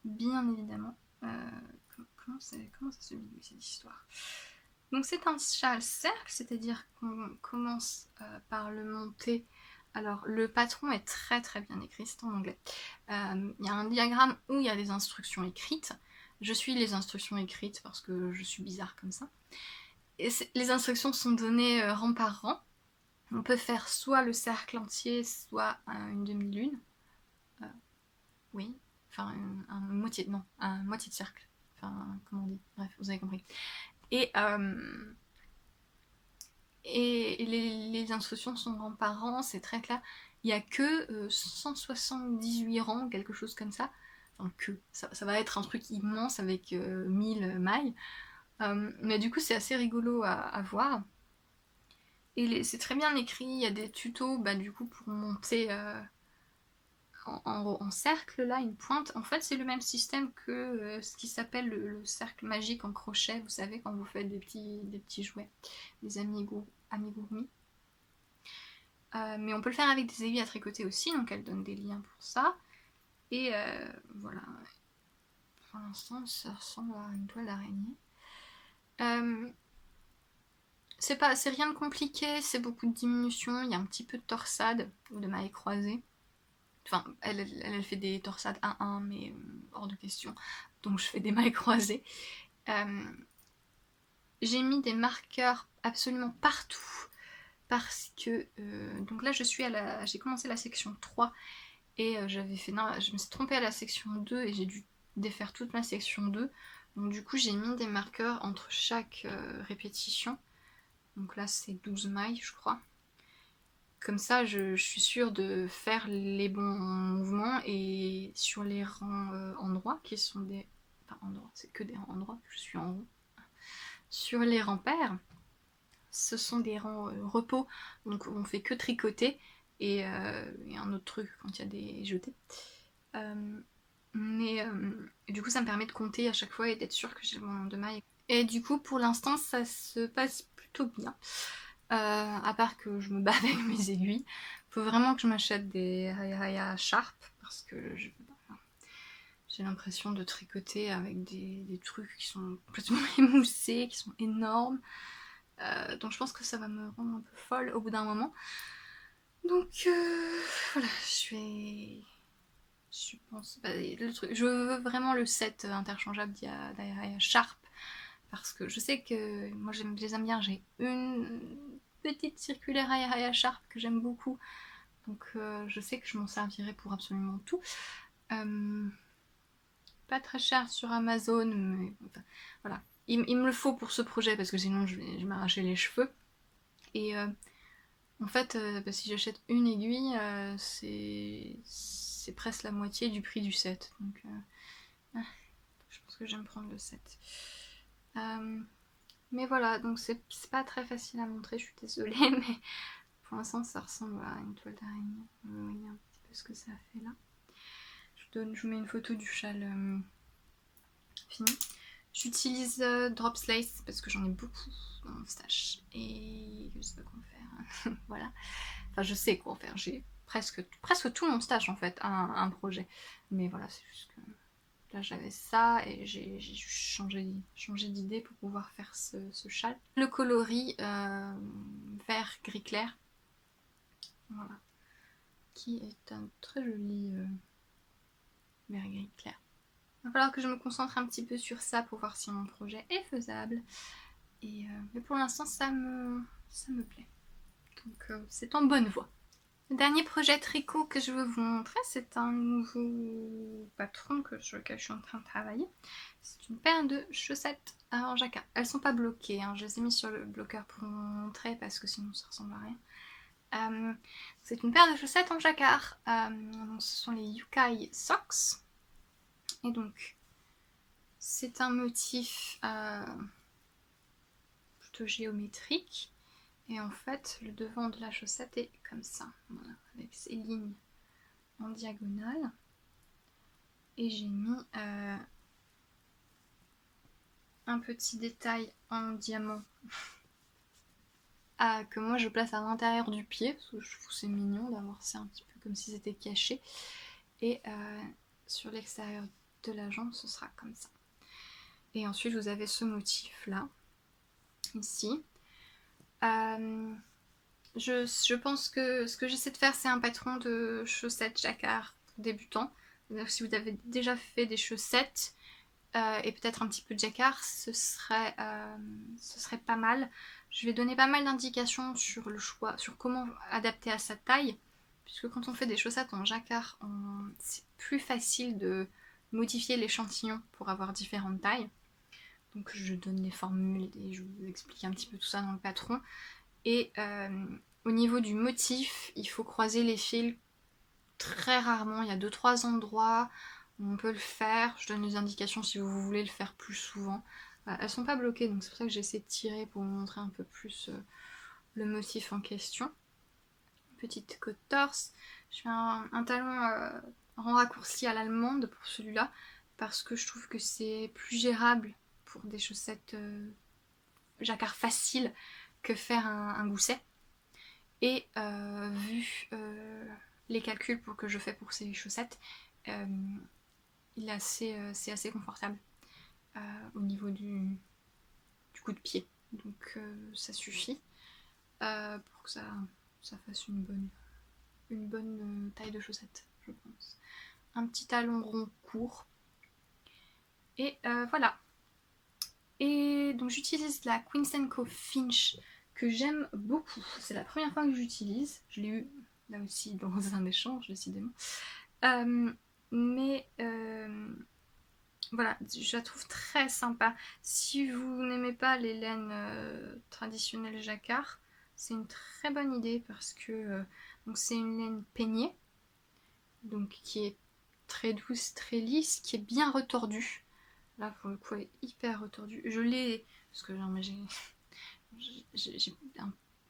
bien évidemment. Comment ça se lit cette histoire? Donc c'est un châle cercle, c'est-à-dire qu'on commence par le monter. Alors le patron est très très bien écrit, c'est en anglais. Il y a un diagramme où il y a des instructions écrites. Je suis les instructions écrites parce que je suis bizarre comme ça. Et les instructions sont données rang par rang. On peut faire soit le cercle entier, soit une demi-lune. Oui, enfin un moitié, non, un moitié de cercle. Enfin, comment on dit? Bref, vous avez compris. Et les instructions sont rang par rang, c'est très clair. Il n'y a que 178 rangs, quelque chose comme ça. Enfin, ça va être un truc immense avec 1000 mailles. Mais du coup, c'est assez rigolo à voir. Et c'est très bien écrit, il y a des tutos du coup pour monter en cercle, là, une pointe. En fait, c'est le même système que ce qui s'appelle cercle magique en crochet, vous savez, quand vous faites des petits jouets, des amigurumi. Mais on peut le faire avec des aiguilles à tricoter aussi, donc elle donne des liens pour ça. Et voilà. Pour l'instant, ça ressemble à une toile d'araignée. C'est rien de compliqué, c'est beaucoup de diminution, il y a un petit peu de torsade ou de mailles croisées. Enfin, elle fait des torsades 1-1, mais hors de question. Donc je fais des mailles croisées. J'ai mis des marqueurs absolument partout. Parce que... donc là, j'ai commencé la section 3. Et je me suis trompée à la section 2 et j'ai dû défaire toute ma section 2. Donc du coup, j'ai mis des marqueurs entre chaque répétition. Donc là, c'est 12 mailles, je crois. Comme ça, je suis sûre de faire les bons mouvements, et sur les rangs endroits, qui sont des... Enfin, endroits, c'est que des rangs endroits, je suis en rond. Sur les rangs pairs, ce sont des rangs repos, donc on fait que tricoter, et un autre truc quand il y a des jetés. Mais du coup, ça me permet de compter à chaque fois et d'être sûre que j'ai le bon nombre de mailles. Et du coup, pour l'instant, ça se passe plutôt bien. À part que je me bats avec mes aiguilles. Faut vraiment que je m'achète des Haya Sharp parce que j'ai l'impression de tricoter avec des trucs qui sont complètement émoussés, qui sont énormes. Donc je pense que ça va me rendre un peu folle au bout d'un moment. Donc voilà, je veux vraiment le set interchangeable d'Haya Sharp parce que je sais que moi je les aime bien. J'ai une petite circulaire Haya Sharp que j'aime beaucoup, donc je sais que je m'en servirai pour absolument tout. Pas très cher sur Amazon, mais enfin, voilà. Il me le faut pour ce projet parce que sinon je vais m'arracher les cheveux. Et en fait, si j'achète une aiguille, c'est presque la moitié du prix du set. Donc je pense que je vais me prendre le set. Mais voilà, donc c'est pas très facile à montrer, je suis désolée, mais pour l'instant ça ressemble à une toile d'araignée. Vous voyez un petit peu ce que ça fait là. Je vous mets une photo du châle fini. J'utilise Drops Lace parce que j'en ai beaucoup dans mon stash et je sais pas quoi en faire. Voilà. Enfin, je sais quoi en faire. J'ai presque tout mon stash en fait, un projet. Mais voilà, c'est juste que là j'avais ça et j'ai changé d'idée pour pouvoir faire ce châle. Le coloris vert gris clair. Voilà. Qui est un très joli vert gris clair. Il va falloir que je me concentre un petit peu sur ça pour voir si mon projet est faisable. Mais pour l'instant, ça me plaît. Donc, c'est en bonne voie. Le dernier projet tricot que je veux vous montrer, c'est un nouveau patron lequel je suis en train de travailler. C'est une paire de chaussettes en jacquard. Elles sont pas bloquées, hein. Je les ai mis sur le bloqueur pour vous montrer parce que sinon ça ressemble à rien. C'est une paire de chaussettes en jacquard. Ce sont les Yukai Socks. Et donc, c'est un motif plutôt géométrique. Et en fait, le devant de la chaussette est comme ça, voilà, avec ces lignes en diagonale. Et j'ai mis un petit détail en diamant que moi je place à l'intérieur du pied, parce que je trouve c'est mignon d'avoir ça un petit peu comme si c'était caché. Et sur l'extérieur de la jambe, ce sera comme ça. Et ensuite, vous avez ce motif-là, ici. Je pense que ce que j'essaie de faire, c'est un patron de chaussettes jacquard pour débutants. Si vous avez déjà fait des chaussettes et peut-être un petit peu de jacquard, ce serait pas mal. Je vais donner pas mal d'indications sur le choix, sur comment adapter à sa taille, puisque quand on fait des chaussettes en jacquard, c'est plus facile de modifier l'échantillon pour avoir différentes tailles. Donc je donne les formules et je vous explique un petit peu tout ça dans le patron. Et au niveau du motif, il faut croiser les fils très rarement. Il y a 2-3 endroits où on peut le faire. Je donne les indications si vous voulez le faire plus souvent. Voilà, elles sont pas bloquées, donc c'est pour ça que j'essaie de tirer pour vous montrer un peu plus le motif en question. Petite côte torse. Je fais un talon en raccourci à l'allemande pour celui-là, parce que je trouve que c'est plus gérable pour des chaussettes jacquard facile que faire un gousset. Et vu les calculs que je fais pour ces chaussettes, c'est assez confortable au niveau du coup de pied. Donc ça suffit pour que ça fasse une bonne taille de chaussette, je pense. Un petit talon rond court. Et voilà. Et donc j'utilise la Queen Co Finch que j'aime beaucoup. C'est la première fois que j'utilise. Je l'ai eu là aussi dans un échange, décidément. Mais voilà, je la trouve très sympa. Si vous n'aimez pas les laines traditionnelles jacquard, c'est une très bonne idée parce que donc c'est une laine peignée, donc qui est très douce, très lisse, qui est bien retordue. Là pour le coup elle est hyper retordue. Je l'ai parce que non, mais j'ai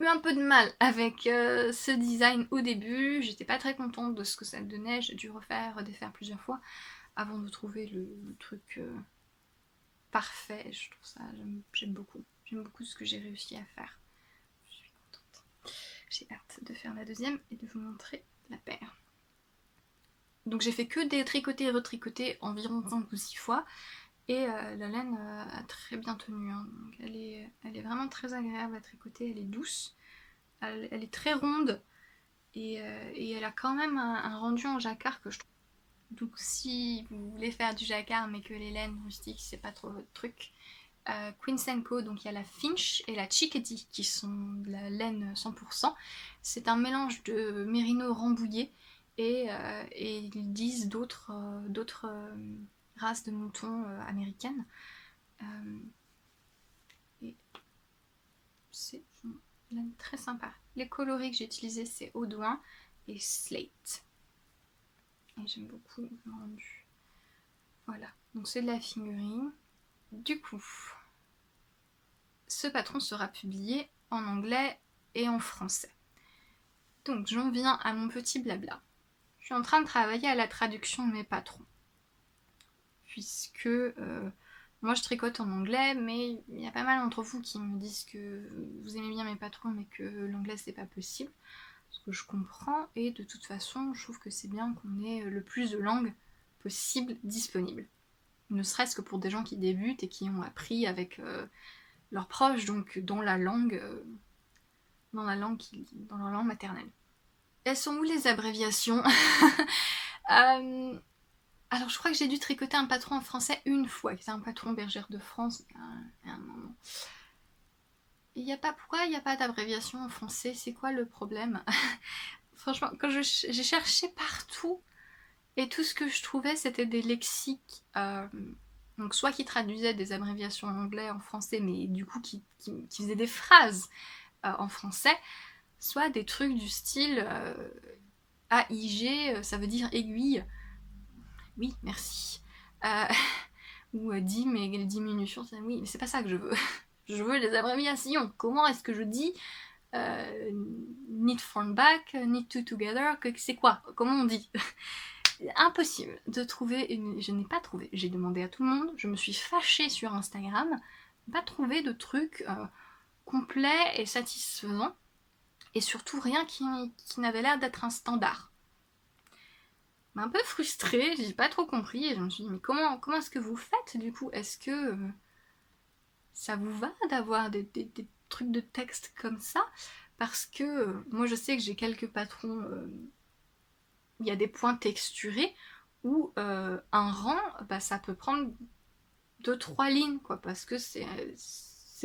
eu un peu de mal avec ce design au début. J'étais pas très contente de ce que ça donnait. J'ai dû défaire plusieurs fois avant de trouver le truc parfait. Je trouve ça, j'aime beaucoup. J'aime beaucoup ce que j'ai réussi à faire. Je suis contente. J'ai hâte de faire la deuxième et de vous montrer la paire. Donc j'ai fait que des tricotés et retricotés environ 5 ou 6 fois. Et la laine a très bien tenu, hein. Donc elle est vraiment très agréable à tricoter, elle est douce, elle est très ronde et elle a quand même un rendu en jacquard que je trouve. Donc si vous voulez faire du jacquard mais que les laines rustiques c'est pas trop votre truc, Queen Co, donc il y a la Finch et la Chickadee qui sont de la laine 100%. C'est un mélange de mérino rambouillé et ils disent d'autres races de moutons américaines. Et c'est une laine très sympa. Les coloris que j'ai utilisés c'est Audouin et Slate. Et j'aime beaucoup le rendu. Voilà, donc c'est de la figurine. Du coup, ce patron sera publié en anglais et en français. Donc j'en viens à mon petit blabla. Je suis en train de travailler à la traduction de mes patrons. Puisque moi je tricote en anglais, mais il y a pas mal d'entre vous qui me disent que vous aimez bien mes patrons mais que l'anglais c'est pas possible. Ce que je comprends, et de toute façon je trouve que c'est bien qu'on ait le plus de langues possible disponibles. Ne serait-ce que pour des gens qui débutent et qui ont appris avec leurs proches, donc dans leur langue maternelle. Elles sont où les abréviations? Alors je crois que j'ai dû tricoter un patron en français une fois, qui était un patron bergère de France, à un moment. Pourquoi il n'y a pas d'abréviation en français? C'est quoi le problème? Franchement, quand j'ai cherché partout, et tout ce que je trouvais c'était des lexiques, donc soit qui traduisaient des abréviations en anglais en français, mais du coup qui faisaient des phrases en français, soit des trucs du style AIG, ça veut dire aiguille. Oui, merci. Ou 10, mais les diminutions, c'est oui, mais c'est pas ça que je veux. Je veux les abréviations. Comment est-ce que je dis knit front back, knit two together, c'est quoi? Comment on dit? Impossible de trouver Je n'ai pas trouvé. J'ai demandé à tout le monde. Je me suis fâchée sur Instagram. Pas trouvé de trucs complets et satisfaisants. Et surtout rien qui n'avait l'air d'être un standard. M'a un peu frustrée, j'ai pas trop compris. Et je me suis dit, mais comment est-ce que vous faites du coup? Est-ce que ça vous va d'avoir des trucs de texte comme ça? Parce que moi je sais que j'ai quelques patrons où il y a des points texturés, où un rang, ça peut prendre 2-3 lignes, quoi, parce que c'est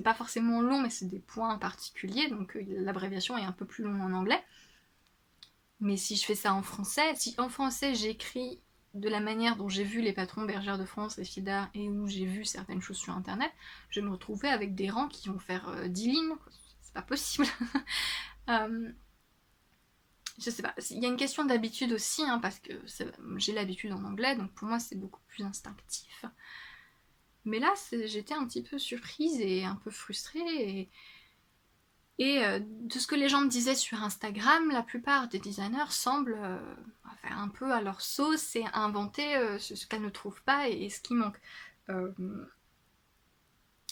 pas forcément long, mais c'est des points particuliers, donc l'abréviation est un peu plus longue en anglais. Mais si je fais ça en français, si en français j'écris de la manière dont j'ai vu les patrons bergères de France, les filles d'art, et où j'ai vu certaines choses sur internet, je vais me retrouver avec des rangs qui vont faire 10 lignes, c'est pas possible. Je sais pas, il y a une question d'habitude aussi, hein, parce que j'ai l'habitude en anglais, donc pour moi c'est beaucoup plus instinctif. Mais là, j'étais un petit peu surprise et un peu frustrée, et de ce que les gens me disaient sur Instagram, la plupart des designers semblent faire un peu à leur sauce et inventer ce qu'elles ne trouvent pas et ce qui manque.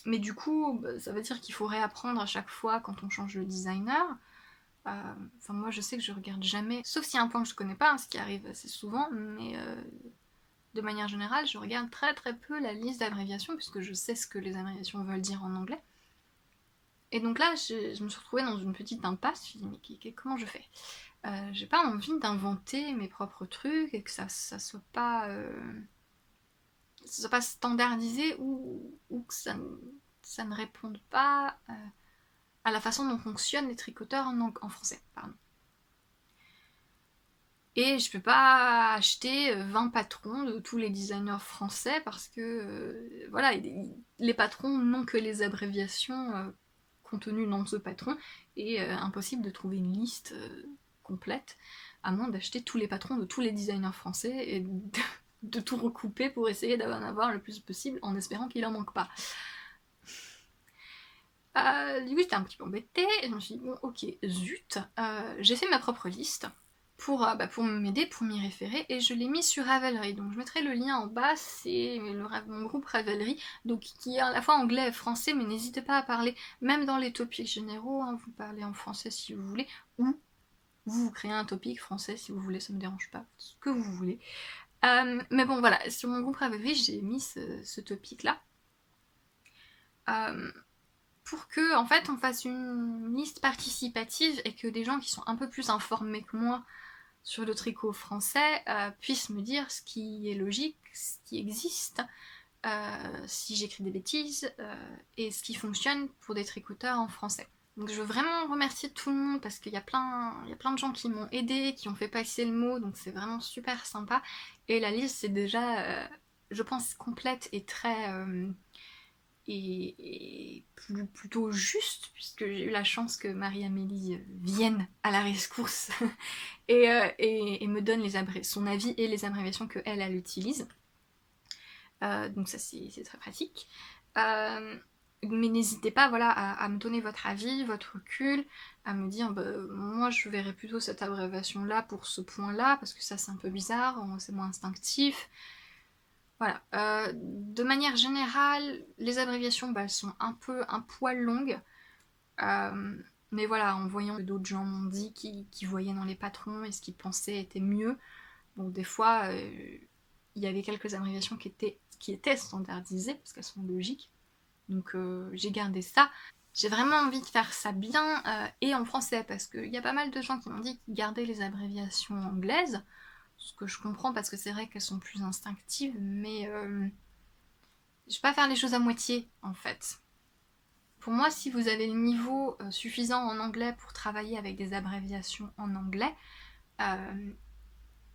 Mais du coup, ça veut dire qu'il faut réapprendre à chaque fois quand on change de designer. Enfin, moi je sais que je regarde jamais, sauf s'il y a un point que je connais pas, hein, ce qui arrive assez souvent, mais de manière générale, je regarde très très peu la liste d'abréviations puisque je sais ce que les abréviations veulent dire en anglais. Et donc là, je me suis retrouvée dans une petite impasse. Je me suis dit, mais comment je fais? J'ai pas envie d'inventer mes propres trucs et que ça soit pas standardisé ou que ça ne réponde pas à la façon dont fonctionnent les tricoteurs en français. Pardon. Et je peux pas acheter 20 patrons de tous les designers français parce que voilà, les patrons n'ont que les abréviations contenues dans ce patron, et impossible de trouver une liste complète, à moins d'acheter tous les patrons de tous les designers français et de tout recouper pour essayer d'en avoir le plus possible en espérant qu'il en manque pas. Du coup j'étais un petit peu embêtée et je me suis dit bon ok zut, j'ai fait ma propre liste pour m'aider, pour m'y référer, et je l'ai mis sur Ravelry. Donc je mettrai le lien en bas, c'est mon groupe Ravelry, donc qui est à la fois anglais et français, mais n'hésitez pas à parler, même dans les topics généraux, hein, vous parlez en français si vous voulez, ou vous créez un topic français si vous voulez, ça me dérange pas, ce que vous voulez. Mais bon voilà, sur mon groupe Ravelry, j'ai mis ce topic là. Pour que en fait on fasse une liste participative et que des gens qui sont un peu plus informés que moi sur le tricot français puissent me dire ce qui est logique, ce qui existe, si j'écris des bêtises, et ce qui fonctionne pour des tricoteurs en français. Donc je veux vraiment remercier tout le monde parce qu'il y a plein de gens qui m'ont aidé, qui ont fait passer le mot, donc c'est vraiment super sympa. Et la liste c'est déjà, je pense, complète et très... et plutôt juste, puisque j'ai eu la chance que Marie-Amélie vienne à la rescourse et me donne son avis et les abréviations qu'elle utilise. Donc ça c'est très pratique. Mais n'hésitez pas voilà, à me donner votre avis, votre recul, à me dire moi je verrais plutôt cette abréviation là pour ce point là, parce que ça c'est un peu bizarre, c'est moins instinctif. Voilà. De manière générale, les abréviations elles sont un poil longues. Mais voilà, en voyant que d'autres gens m'ont dit qu'ils voyaient dans les patrons et ce qu'ils pensaient était mieux, bon des fois il y avait quelques abréviations qui étaient standardisées, parce qu'elles sont logiques. Donc j'ai gardé ça. J'ai vraiment envie de faire ça bien et en français, parce qu'il y a pas mal de gens qui m'ont dit qu'ils gardaient les abréviations anglaises, ce que je comprends parce que c'est vrai qu'elles sont plus instinctives, mais je vais pas faire les choses à moitié en fait. Pour moi, si vous avez le niveau suffisant en anglais pour travailler avec des abréviations en anglais,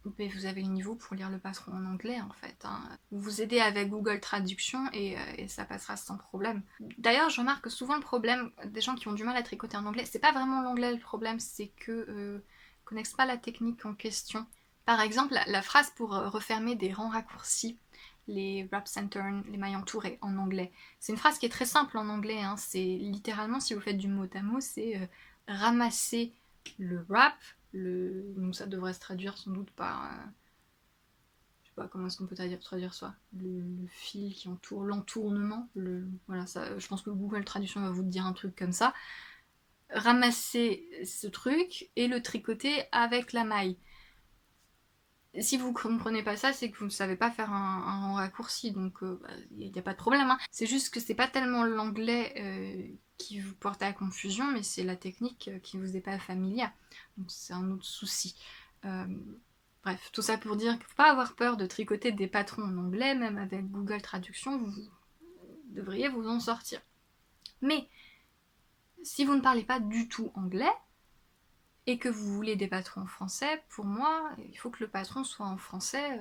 vous avez le niveau pour lire le patron en anglais en fait. Hein. Vous vous aidez avec Google Traduction et ça passera sans problème. D'ailleurs, je remarque que souvent le problème des gens qui ont du mal à tricoter en anglais, c'est pas vraiment l'anglais le problème, c'est que connaissent pas la technique en question. Par exemple, la phrase pour refermer des rangs raccourcis, les wraps and turn, les mailles entourées en anglais. C'est une phrase qui est très simple en anglais. Hein. C'est littéralement, si vous faites du mot à mot, c'est ramasser le wrap, donc ça devrait se traduire sans doute par... je sais pas comment est-ce qu'on peut traduire ça. Le fil qui entoure, l'entournement. Voilà, ça, je pense que Google Traduction va vous dire un truc comme ça. Ramasser ce truc et le tricoter avec la maille. Si vous comprenez pas ça, c'est que vous ne savez pas faire un raccourci, donc il n'y a pas de problème. Hein. C'est juste que c'est pas tellement l'anglais qui vous porte à la confusion, mais c'est la technique qui vous est pas familière. Donc c'est un autre souci. Bref, tout ça pour dire qu'il ne faut pas avoir peur de tricoter des patrons en anglais, même avec Google Traduction, vous devriez vous en sortir. Mais si vous ne parlez pas du tout anglais, et que vous voulez des patrons en français, pour moi, il faut que le patron soit en français,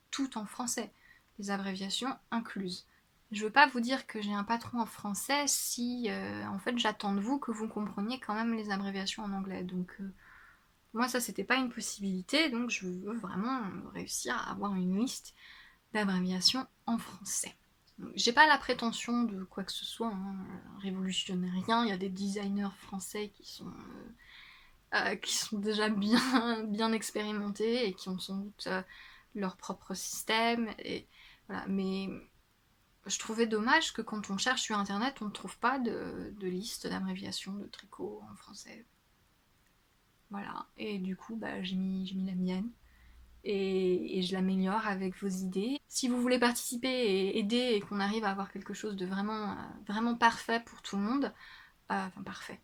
tout en français, les abréviations incluses. Je veux pas vous dire que j'ai un patron en français si, en fait, j'attends de vous que vous compreniez quand même les abréviations en anglais. Donc, moi, ça, c'était pas une possibilité, donc je veux vraiment réussir à avoir une liste d'abréviations en français. J'ai pas la prétention de quoi que ce soit, hein, révolutionner rien. Il y a des designers français qui sont déjà bien expérimentés et qui ont sans doute leur propre système. Et, voilà. Mais je trouvais dommage que quand on cherche sur internet, on ne trouve pas de liste d'abréviations de tricot en français. Voilà. Et du coup, j'ai mis la mienne. Et je l'améliore avec vos idées. Si vous voulez participer et aider et qu'on arrive à avoir quelque chose de vraiment parfait pour tout le monde, enfin parfait,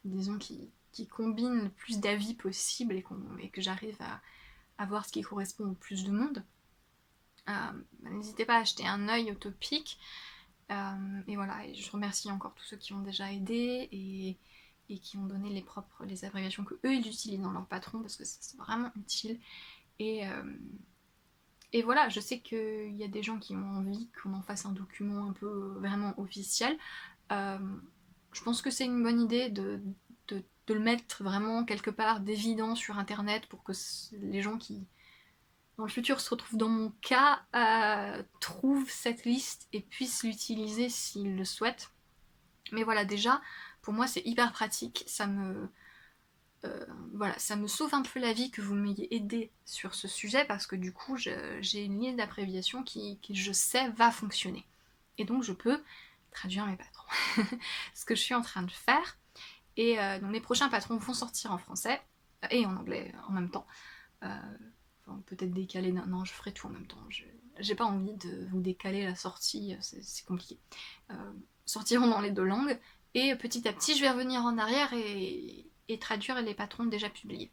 disons qui combine le plus d'avis possible et que j'arrive à voir ce qui correspond au plus de monde, n'hésitez pas à acheter un œil utopique. Et voilà, et je remercie encore tous ceux qui ont déjà aidé et qui ont donné les abréviations que eux ils utilisent dans leur patron parce que c'est vraiment utile. Et voilà, je sais qu'il y a des gens qui ont envie qu'on en fasse un document un peu vraiment officiel. Je pense que c'est une bonne idée de le mettre vraiment quelque part d'évident sur internet pour que les gens qui dans le futur se retrouvent dans mon cas trouvent cette liste et puissent l'utiliser s'ils le souhaitent. Mais voilà, déjà, pour moi c'est hyper pratique, voilà, ça me sauve un peu la vie que vous m'ayez aidé sur ce sujet parce que du coup j'ai une liste d'abréviations qui je sais va fonctionner. Et donc je peux traduire mes patrons. Ce que je suis en train de faire. Et donc mes prochains patrons vont sortir en français et en anglais en même temps. Enfin, peut-être décaler, non, je ferai tout en même temps. J'ai pas envie de vous décaler la sortie, c'est compliqué. Sortiront dans les deux langues et petit à petit je vais revenir en arrière et traduire les patrons déjà publiés.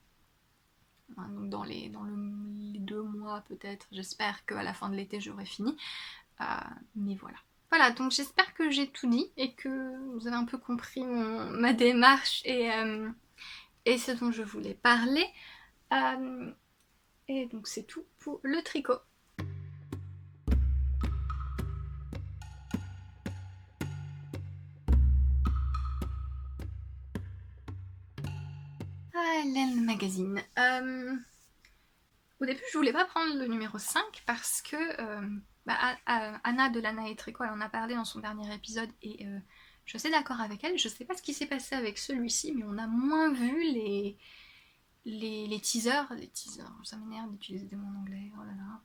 Donc dans les 2 mois peut-être, j'espère qu'à la fin de l'été j'aurai fini. Mais voilà. Voilà, donc j'espère que j'ai tout dit et que vous avez un peu compris ma démarche et ce dont je voulais parler. Et donc c'est tout pour le tricot. Laine Magazine. Au début, je voulais pas prendre le numéro 5 parce que Anna de Lana et Tricot, elle en a parlé dans son dernier épisode et je suis assez d'accord avec elle. Je sais pas ce qui s'est passé avec celui-ci, mais on a moins vu les teasers, ça m'énerve d'utiliser des mots en anglais, oh là là,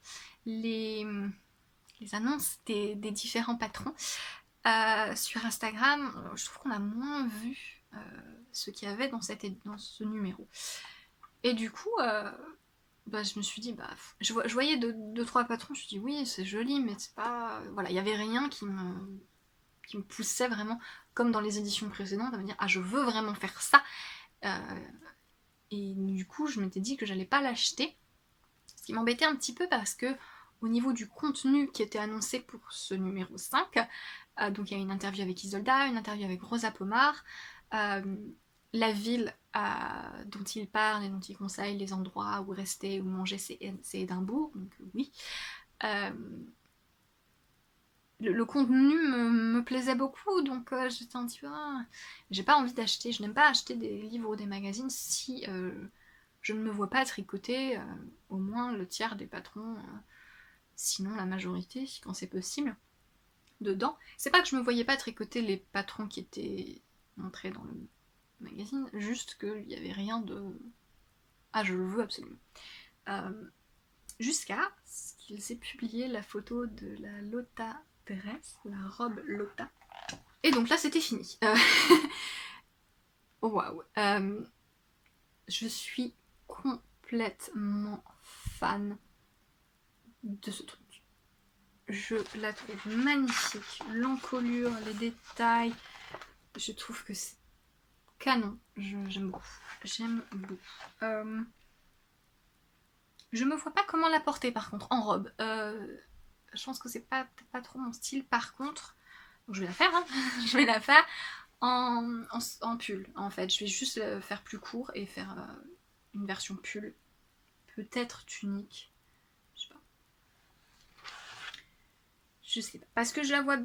les annonces des différents patrons sur Instagram. Je trouve qu'on a moins vu ce qu'il y avait dans ce numéro. Et du coup, je me suis dit, je voyais deux, trois patrons, je me suis dit oui, c'est joli, mais c'est pas... Voilà, il n'y avait rien qui me poussait vraiment, comme dans les éditions précédentes, à me dire, ah, je veux vraiment faire ça. Et du coup, je m'étais dit que j'allais pas l'acheter. Ce qui m'embêtait un petit peu parce que, au niveau du contenu qui était annoncé pour ce numéro 5, donc il y a une interview avec Isolda, une interview avec Rosa Pomar, la ville dont il parle et dont il conseille les endroits où rester, où manger, c'est Édimbourg, donc oui. Le contenu me plaisait beaucoup, donc j'étais un petit peu... j'ai pas envie d'acheter, je n'aime pas acheter des livres ou des magazines si je ne me vois pas tricoter au moins le tiers des patrons, sinon la majorité, quand c'est possible, dedans. C'est pas que je me voyais pas tricoter les patrons qui étaient montrés dans le magazine, juste qu'il n'y avait rien de... Ah, je le veux absolument. Jusqu'à ce qu'ils aient publié la photo de la Lotta Dress, la robe Lotta. Et donc là, c'était fini. Waouh. Je suis complètement fan de ce truc. Je la trouve magnifique. L'encolure, les détails. Je trouve que c'est canon. J'aime beaucoup. J'aime beaucoup. Je me vois pas comment la porter par contre en robe. Je pense que c'est pas trop mon style. Par contre, donc je vais la faire, hein. Je vais la faire en pull en fait. Je vais juste le faire plus court et faire une version pull. Peut-être tunique. Je sais pas. Parce que je la vois.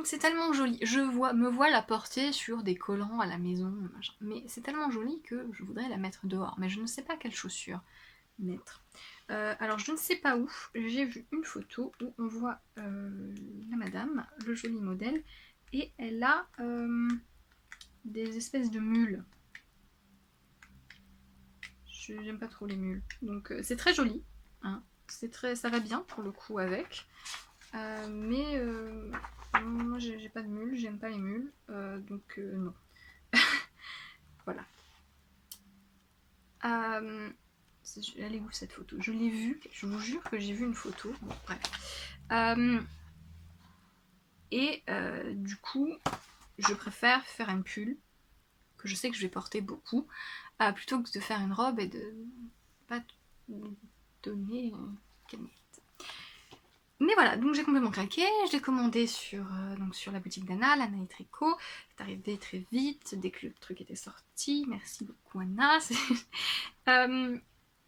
C'est tellement joli. Me vois la porter sur des collants à la maison. Machin. Mais c'est tellement joli que je voudrais la mettre dehors. Mais je ne sais pas quelle chaussure mettre. Alors je ne sais pas où. J'ai vu une photo où on voit la madame, le joli modèle. Et elle a des espèces de mules. J'aime pas trop les mules. Donc c'est très joli. Hein. Ça va bien pour le coup avec. Mais moi j'ai pas de mules, j'aime pas les mules, donc non. Voilà. Elle est où cette photo? Je l'ai vue, je vous jure que j'ai vu une photo. Bon, bref. Et du coup, je préfère faire un pull que je sais que je vais porter beaucoup, plutôt que de faire une robe et de pas donner quelle mérite. Mais voilà, donc j'ai complètement craqué, je l'ai commandé sur la boutique d'Anna, Lana et Tricot. C'est arrivé très vite, dès que le truc était sorti. Merci beaucoup Anna.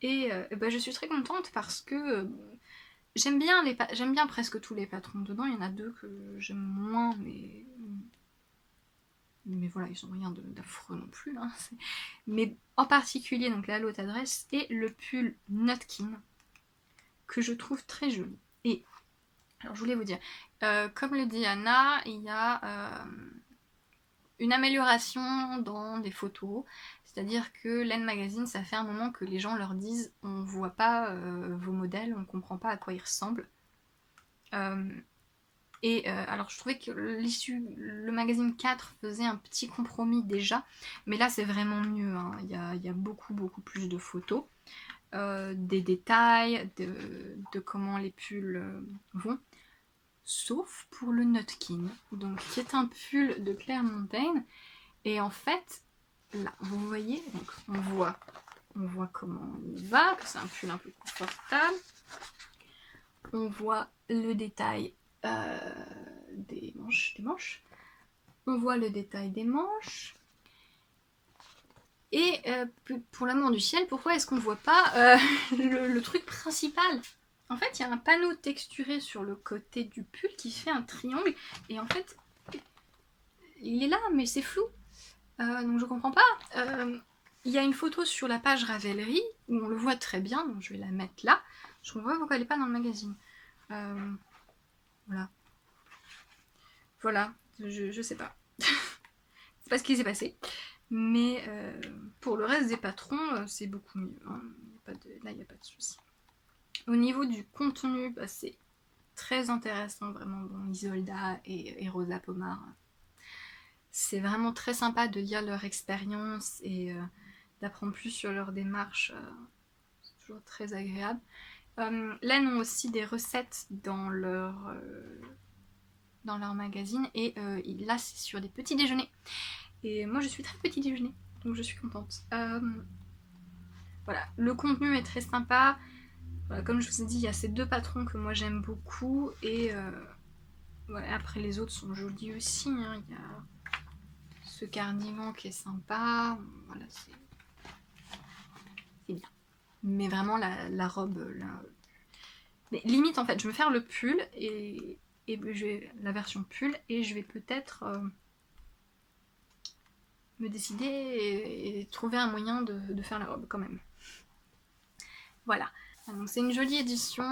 Je suis très contente parce que j'aime bien presque tous les patrons dedans. Il y en a deux que j'aime moins, mais voilà, ils ont rien d'affreux non plus. Hein. Mais en particulier, donc la Lotta Dress et le pull Nutkin, que je trouve très joli. Et alors je voulais vous dire, comme le dit Anna, il y a une amélioration dans des photos, c'est-à-dire que Len Magazine, ça fait un moment que les gens leur disent on voit pas vos modèles, on comprend pas à quoi ils ressemblent. Alors je trouvais que le magazine 4 faisait un petit compromis déjà, mais là c'est vraiment mieux, hein. Il y a beaucoup plus de photos, des détails, de comment les pulls vont. Sauf pour le Nutkin, donc qui est un pull de Claire Montaigne. Et en fait, là, vous voyez, donc on voit comment il va, que c'est un pull un peu confortable. On voit le détail des manches. On voit le détail des manches. Et pour l'amour du ciel, pourquoi est-ce qu'on ne voit pas le truc principal? En fait, il y a un panneau texturé sur le côté du pull qui fait un triangle. Et en fait, il est là, mais c'est flou. Donc je comprends pas. Il y a une photo sur la page Ravelry où on le voit très bien, donc je vais la mettre là. Je comprends pas pourquoi elle n'est pas dans le magazine. Voilà, je sais pas. C'est pas ce qui s'est passé. Mais pour le reste des patrons, c'est beaucoup mieux. Hein. Là, il n'y a pas de souci. Au niveau du contenu, c'est très intéressant, vraiment. Bon, Isolda et Rosa Pomar. C'est vraiment très sympa de lire leur expérience et d'apprendre plus sur leur démarche. C'est toujours très agréable. Len ont aussi des recettes dans leur magazine et là c'est sur des petits déjeuners. Et moi je suis très petit déjeuner, donc je suis contente. Voilà, le contenu est très sympa. Voilà, comme je vous ai dit, il y a ces deux patrons que moi j'aime beaucoup et voilà, après les autres sont jolis aussi. Hein. Il y a ce cardigan qui est sympa. Voilà, c'est bien. Mais vraiment la robe, là. Mais limite en fait, je vais faire le pull et je vais la version pull et je vais peut-être me décider et trouver un moyen de faire la robe quand même. Voilà. Donc c'est une jolie édition.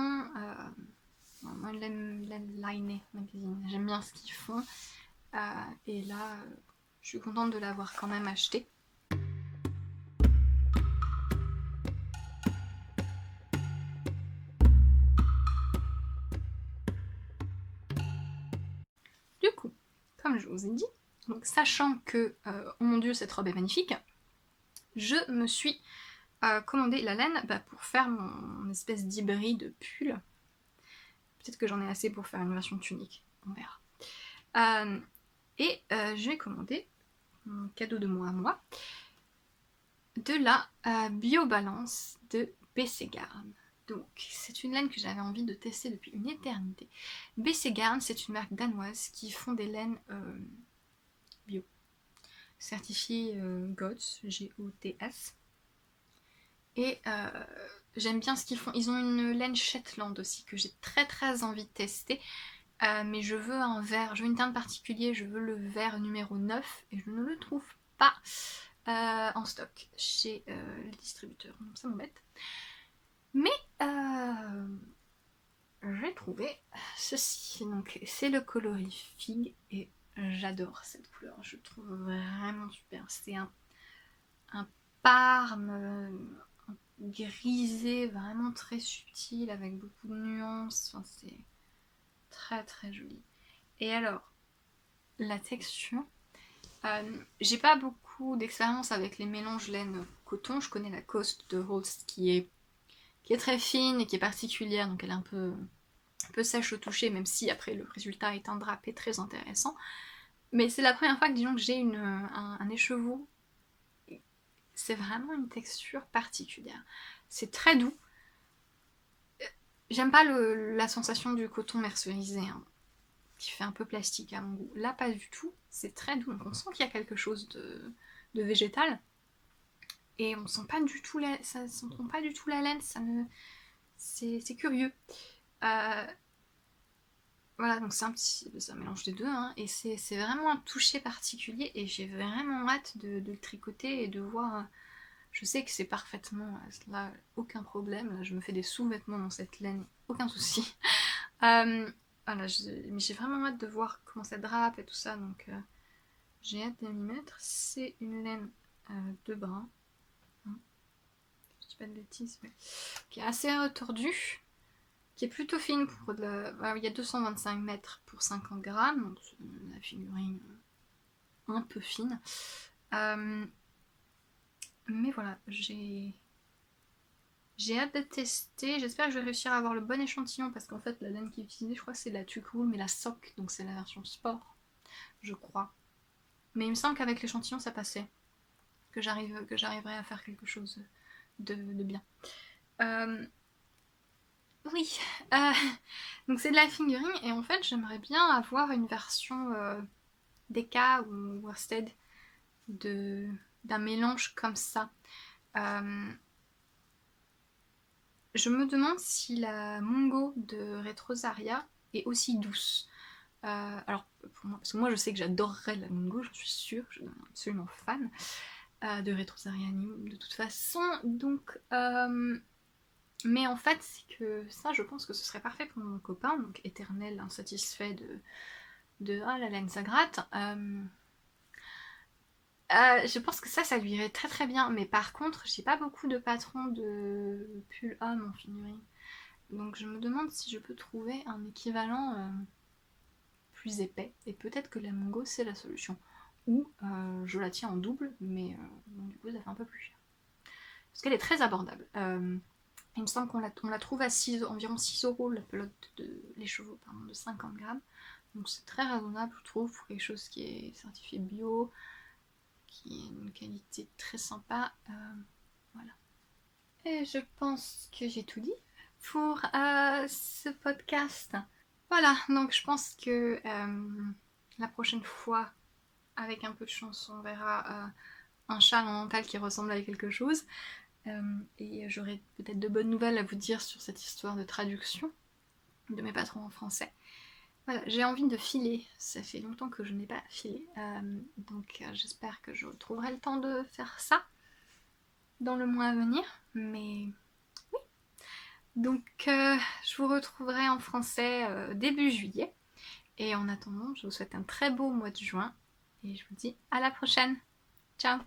Moi, Line Magazine, j'aime bien ce qu'ils font. Et là, je suis contente de l'avoir quand même acheté. Du coup, comme je vous ai dit, donc sachant que, oh mon dieu, cette robe est magnifique, je me suis commandé la laine pour faire mon espèce d'hybride pull. Peut-être que j'en ai assez pour faire une version tunique, on verra. Et je vais commander mon cadeau de moi à moi de la BioBalance de BC Garn. Donc c'est une laine que j'avais envie de tester depuis une éternité. BC Garn, c'est une marque danoise qui font des laines bio, certifiées GOTS, G-O-T-S. Et j'aime bien ce qu'ils font. Ils ont une laine Shetland aussi que j'ai très très envie de tester. Mais je veux un vert, je veux une teinte particulière, je veux le vert numéro 9 et je ne le trouve pas en stock chez les distributeurs. Donc ça m'embête. Mais j'ai trouvé ceci. Donc c'est le coloris figue et j'adore cette couleur. Je trouve vraiment super. C'est un parme grisé, vraiment très subtil avec beaucoup de nuances. Enfin, c'est très très joli. Et alors, la texture, j'ai pas beaucoup d'expérience avec les mélanges laine coton. Je connais la Coast de Holst qui est très fine et qui est particulière, donc elle est un peu sèche au toucher, même si après le résultat est un drapé très intéressant. Mais c'est la première fois que, disons, que j'ai un écheveau. C'est vraiment une texture particulière. C'est très doux. J'aime pas la sensation du coton mercerisé, hein, qui fait un peu plastique à mon goût. Là, pas du tout. C'est très doux. Donc on sent qu'il y a quelque chose de végétal. Et on sent pas du tout ça sent pas du tout la laine. C'est curieux. Voilà, donc c'est un mélange des deux, hein, et c'est vraiment un toucher particulier, et j'ai vraiment hâte de le tricoter et de voir. Je sais que c'est parfaitement, là, aucun problème, là, je me fais des sous-vêtements dans cette laine, aucun souci. Voilà, mais j'ai vraiment hâte de voir comment ça drape et tout ça, donc j'ai hâte de m'y mettre. C'est une laine de brun, hein, je dis pas de bêtises, mais qui est assez retordue, qui est plutôt fine pour il y a 225 mètres pour 50 grammes, donc la figurine un peu fine. Mais voilà, j'ai hâte de tester. J'espère que je vais réussir à avoir le bon échantillon parce qu'en fait la laine qui est utilisée, je crois que c'est la Tucool, mais la sock, donc c'est la version sport, je crois. Mais il me semble qu'avec l'échantillon ça passait, que j'arriverai à faire quelque chose de bien. Oui, donc c'est de la figurine et en fait j'aimerais bien avoir une version Deka ou Worsted d'un mélange comme ça. Je me demande si la Mungo de Retrosaria est aussi douce. Alors, pour moi, parce que moi je sais que j'adorerais la Mungo, j'en suis sûre, je suis absolument fan de Retrosaria de toute façon. Donc, Mais en fait, c'est que ça, je pense que ce serait parfait pour mon copain, donc éternel insatisfait de ah la laine ça gratte. Je pense que ça lui irait très très bien. Mais par contre, j'ai pas beaucoup de patrons de pull homme en figurine. Donc je me demande si je peux trouver un équivalent plus épais. Et peut-être que la Mongo c'est la solution. Ou je la tiens en double, mais bon, du coup ça fait un peu plus cher. Parce qu'elle est très abordable. Il me semble qu'on la trouve à environ 6 euros la pelote les chevaux pardon, de 50 grammes. Donc c'est très raisonnable je trouve pour quelque chose qui est certifié bio, qui est une qualité très sympa. Voilà. Et je pense que j'ai tout dit pour ce podcast. Voilà, donc je pense que la prochaine fois, avec un peu de chance, on verra un chat mental qui ressemble à quelque chose. Et j'aurai peut-être de bonnes nouvelles à vous dire sur cette histoire de traduction de mes patrons en français. Voilà, j'ai envie de filer, ça fait longtemps que je n'ai pas filé, donc j'espère que je trouverai le temps de faire ça dans le mois à venir, mais oui. Donc je vous retrouverai en français début juillet, et en attendant, je vous souhaite un très beau mois de juin, et je vous dis à la prochaine. Ciao!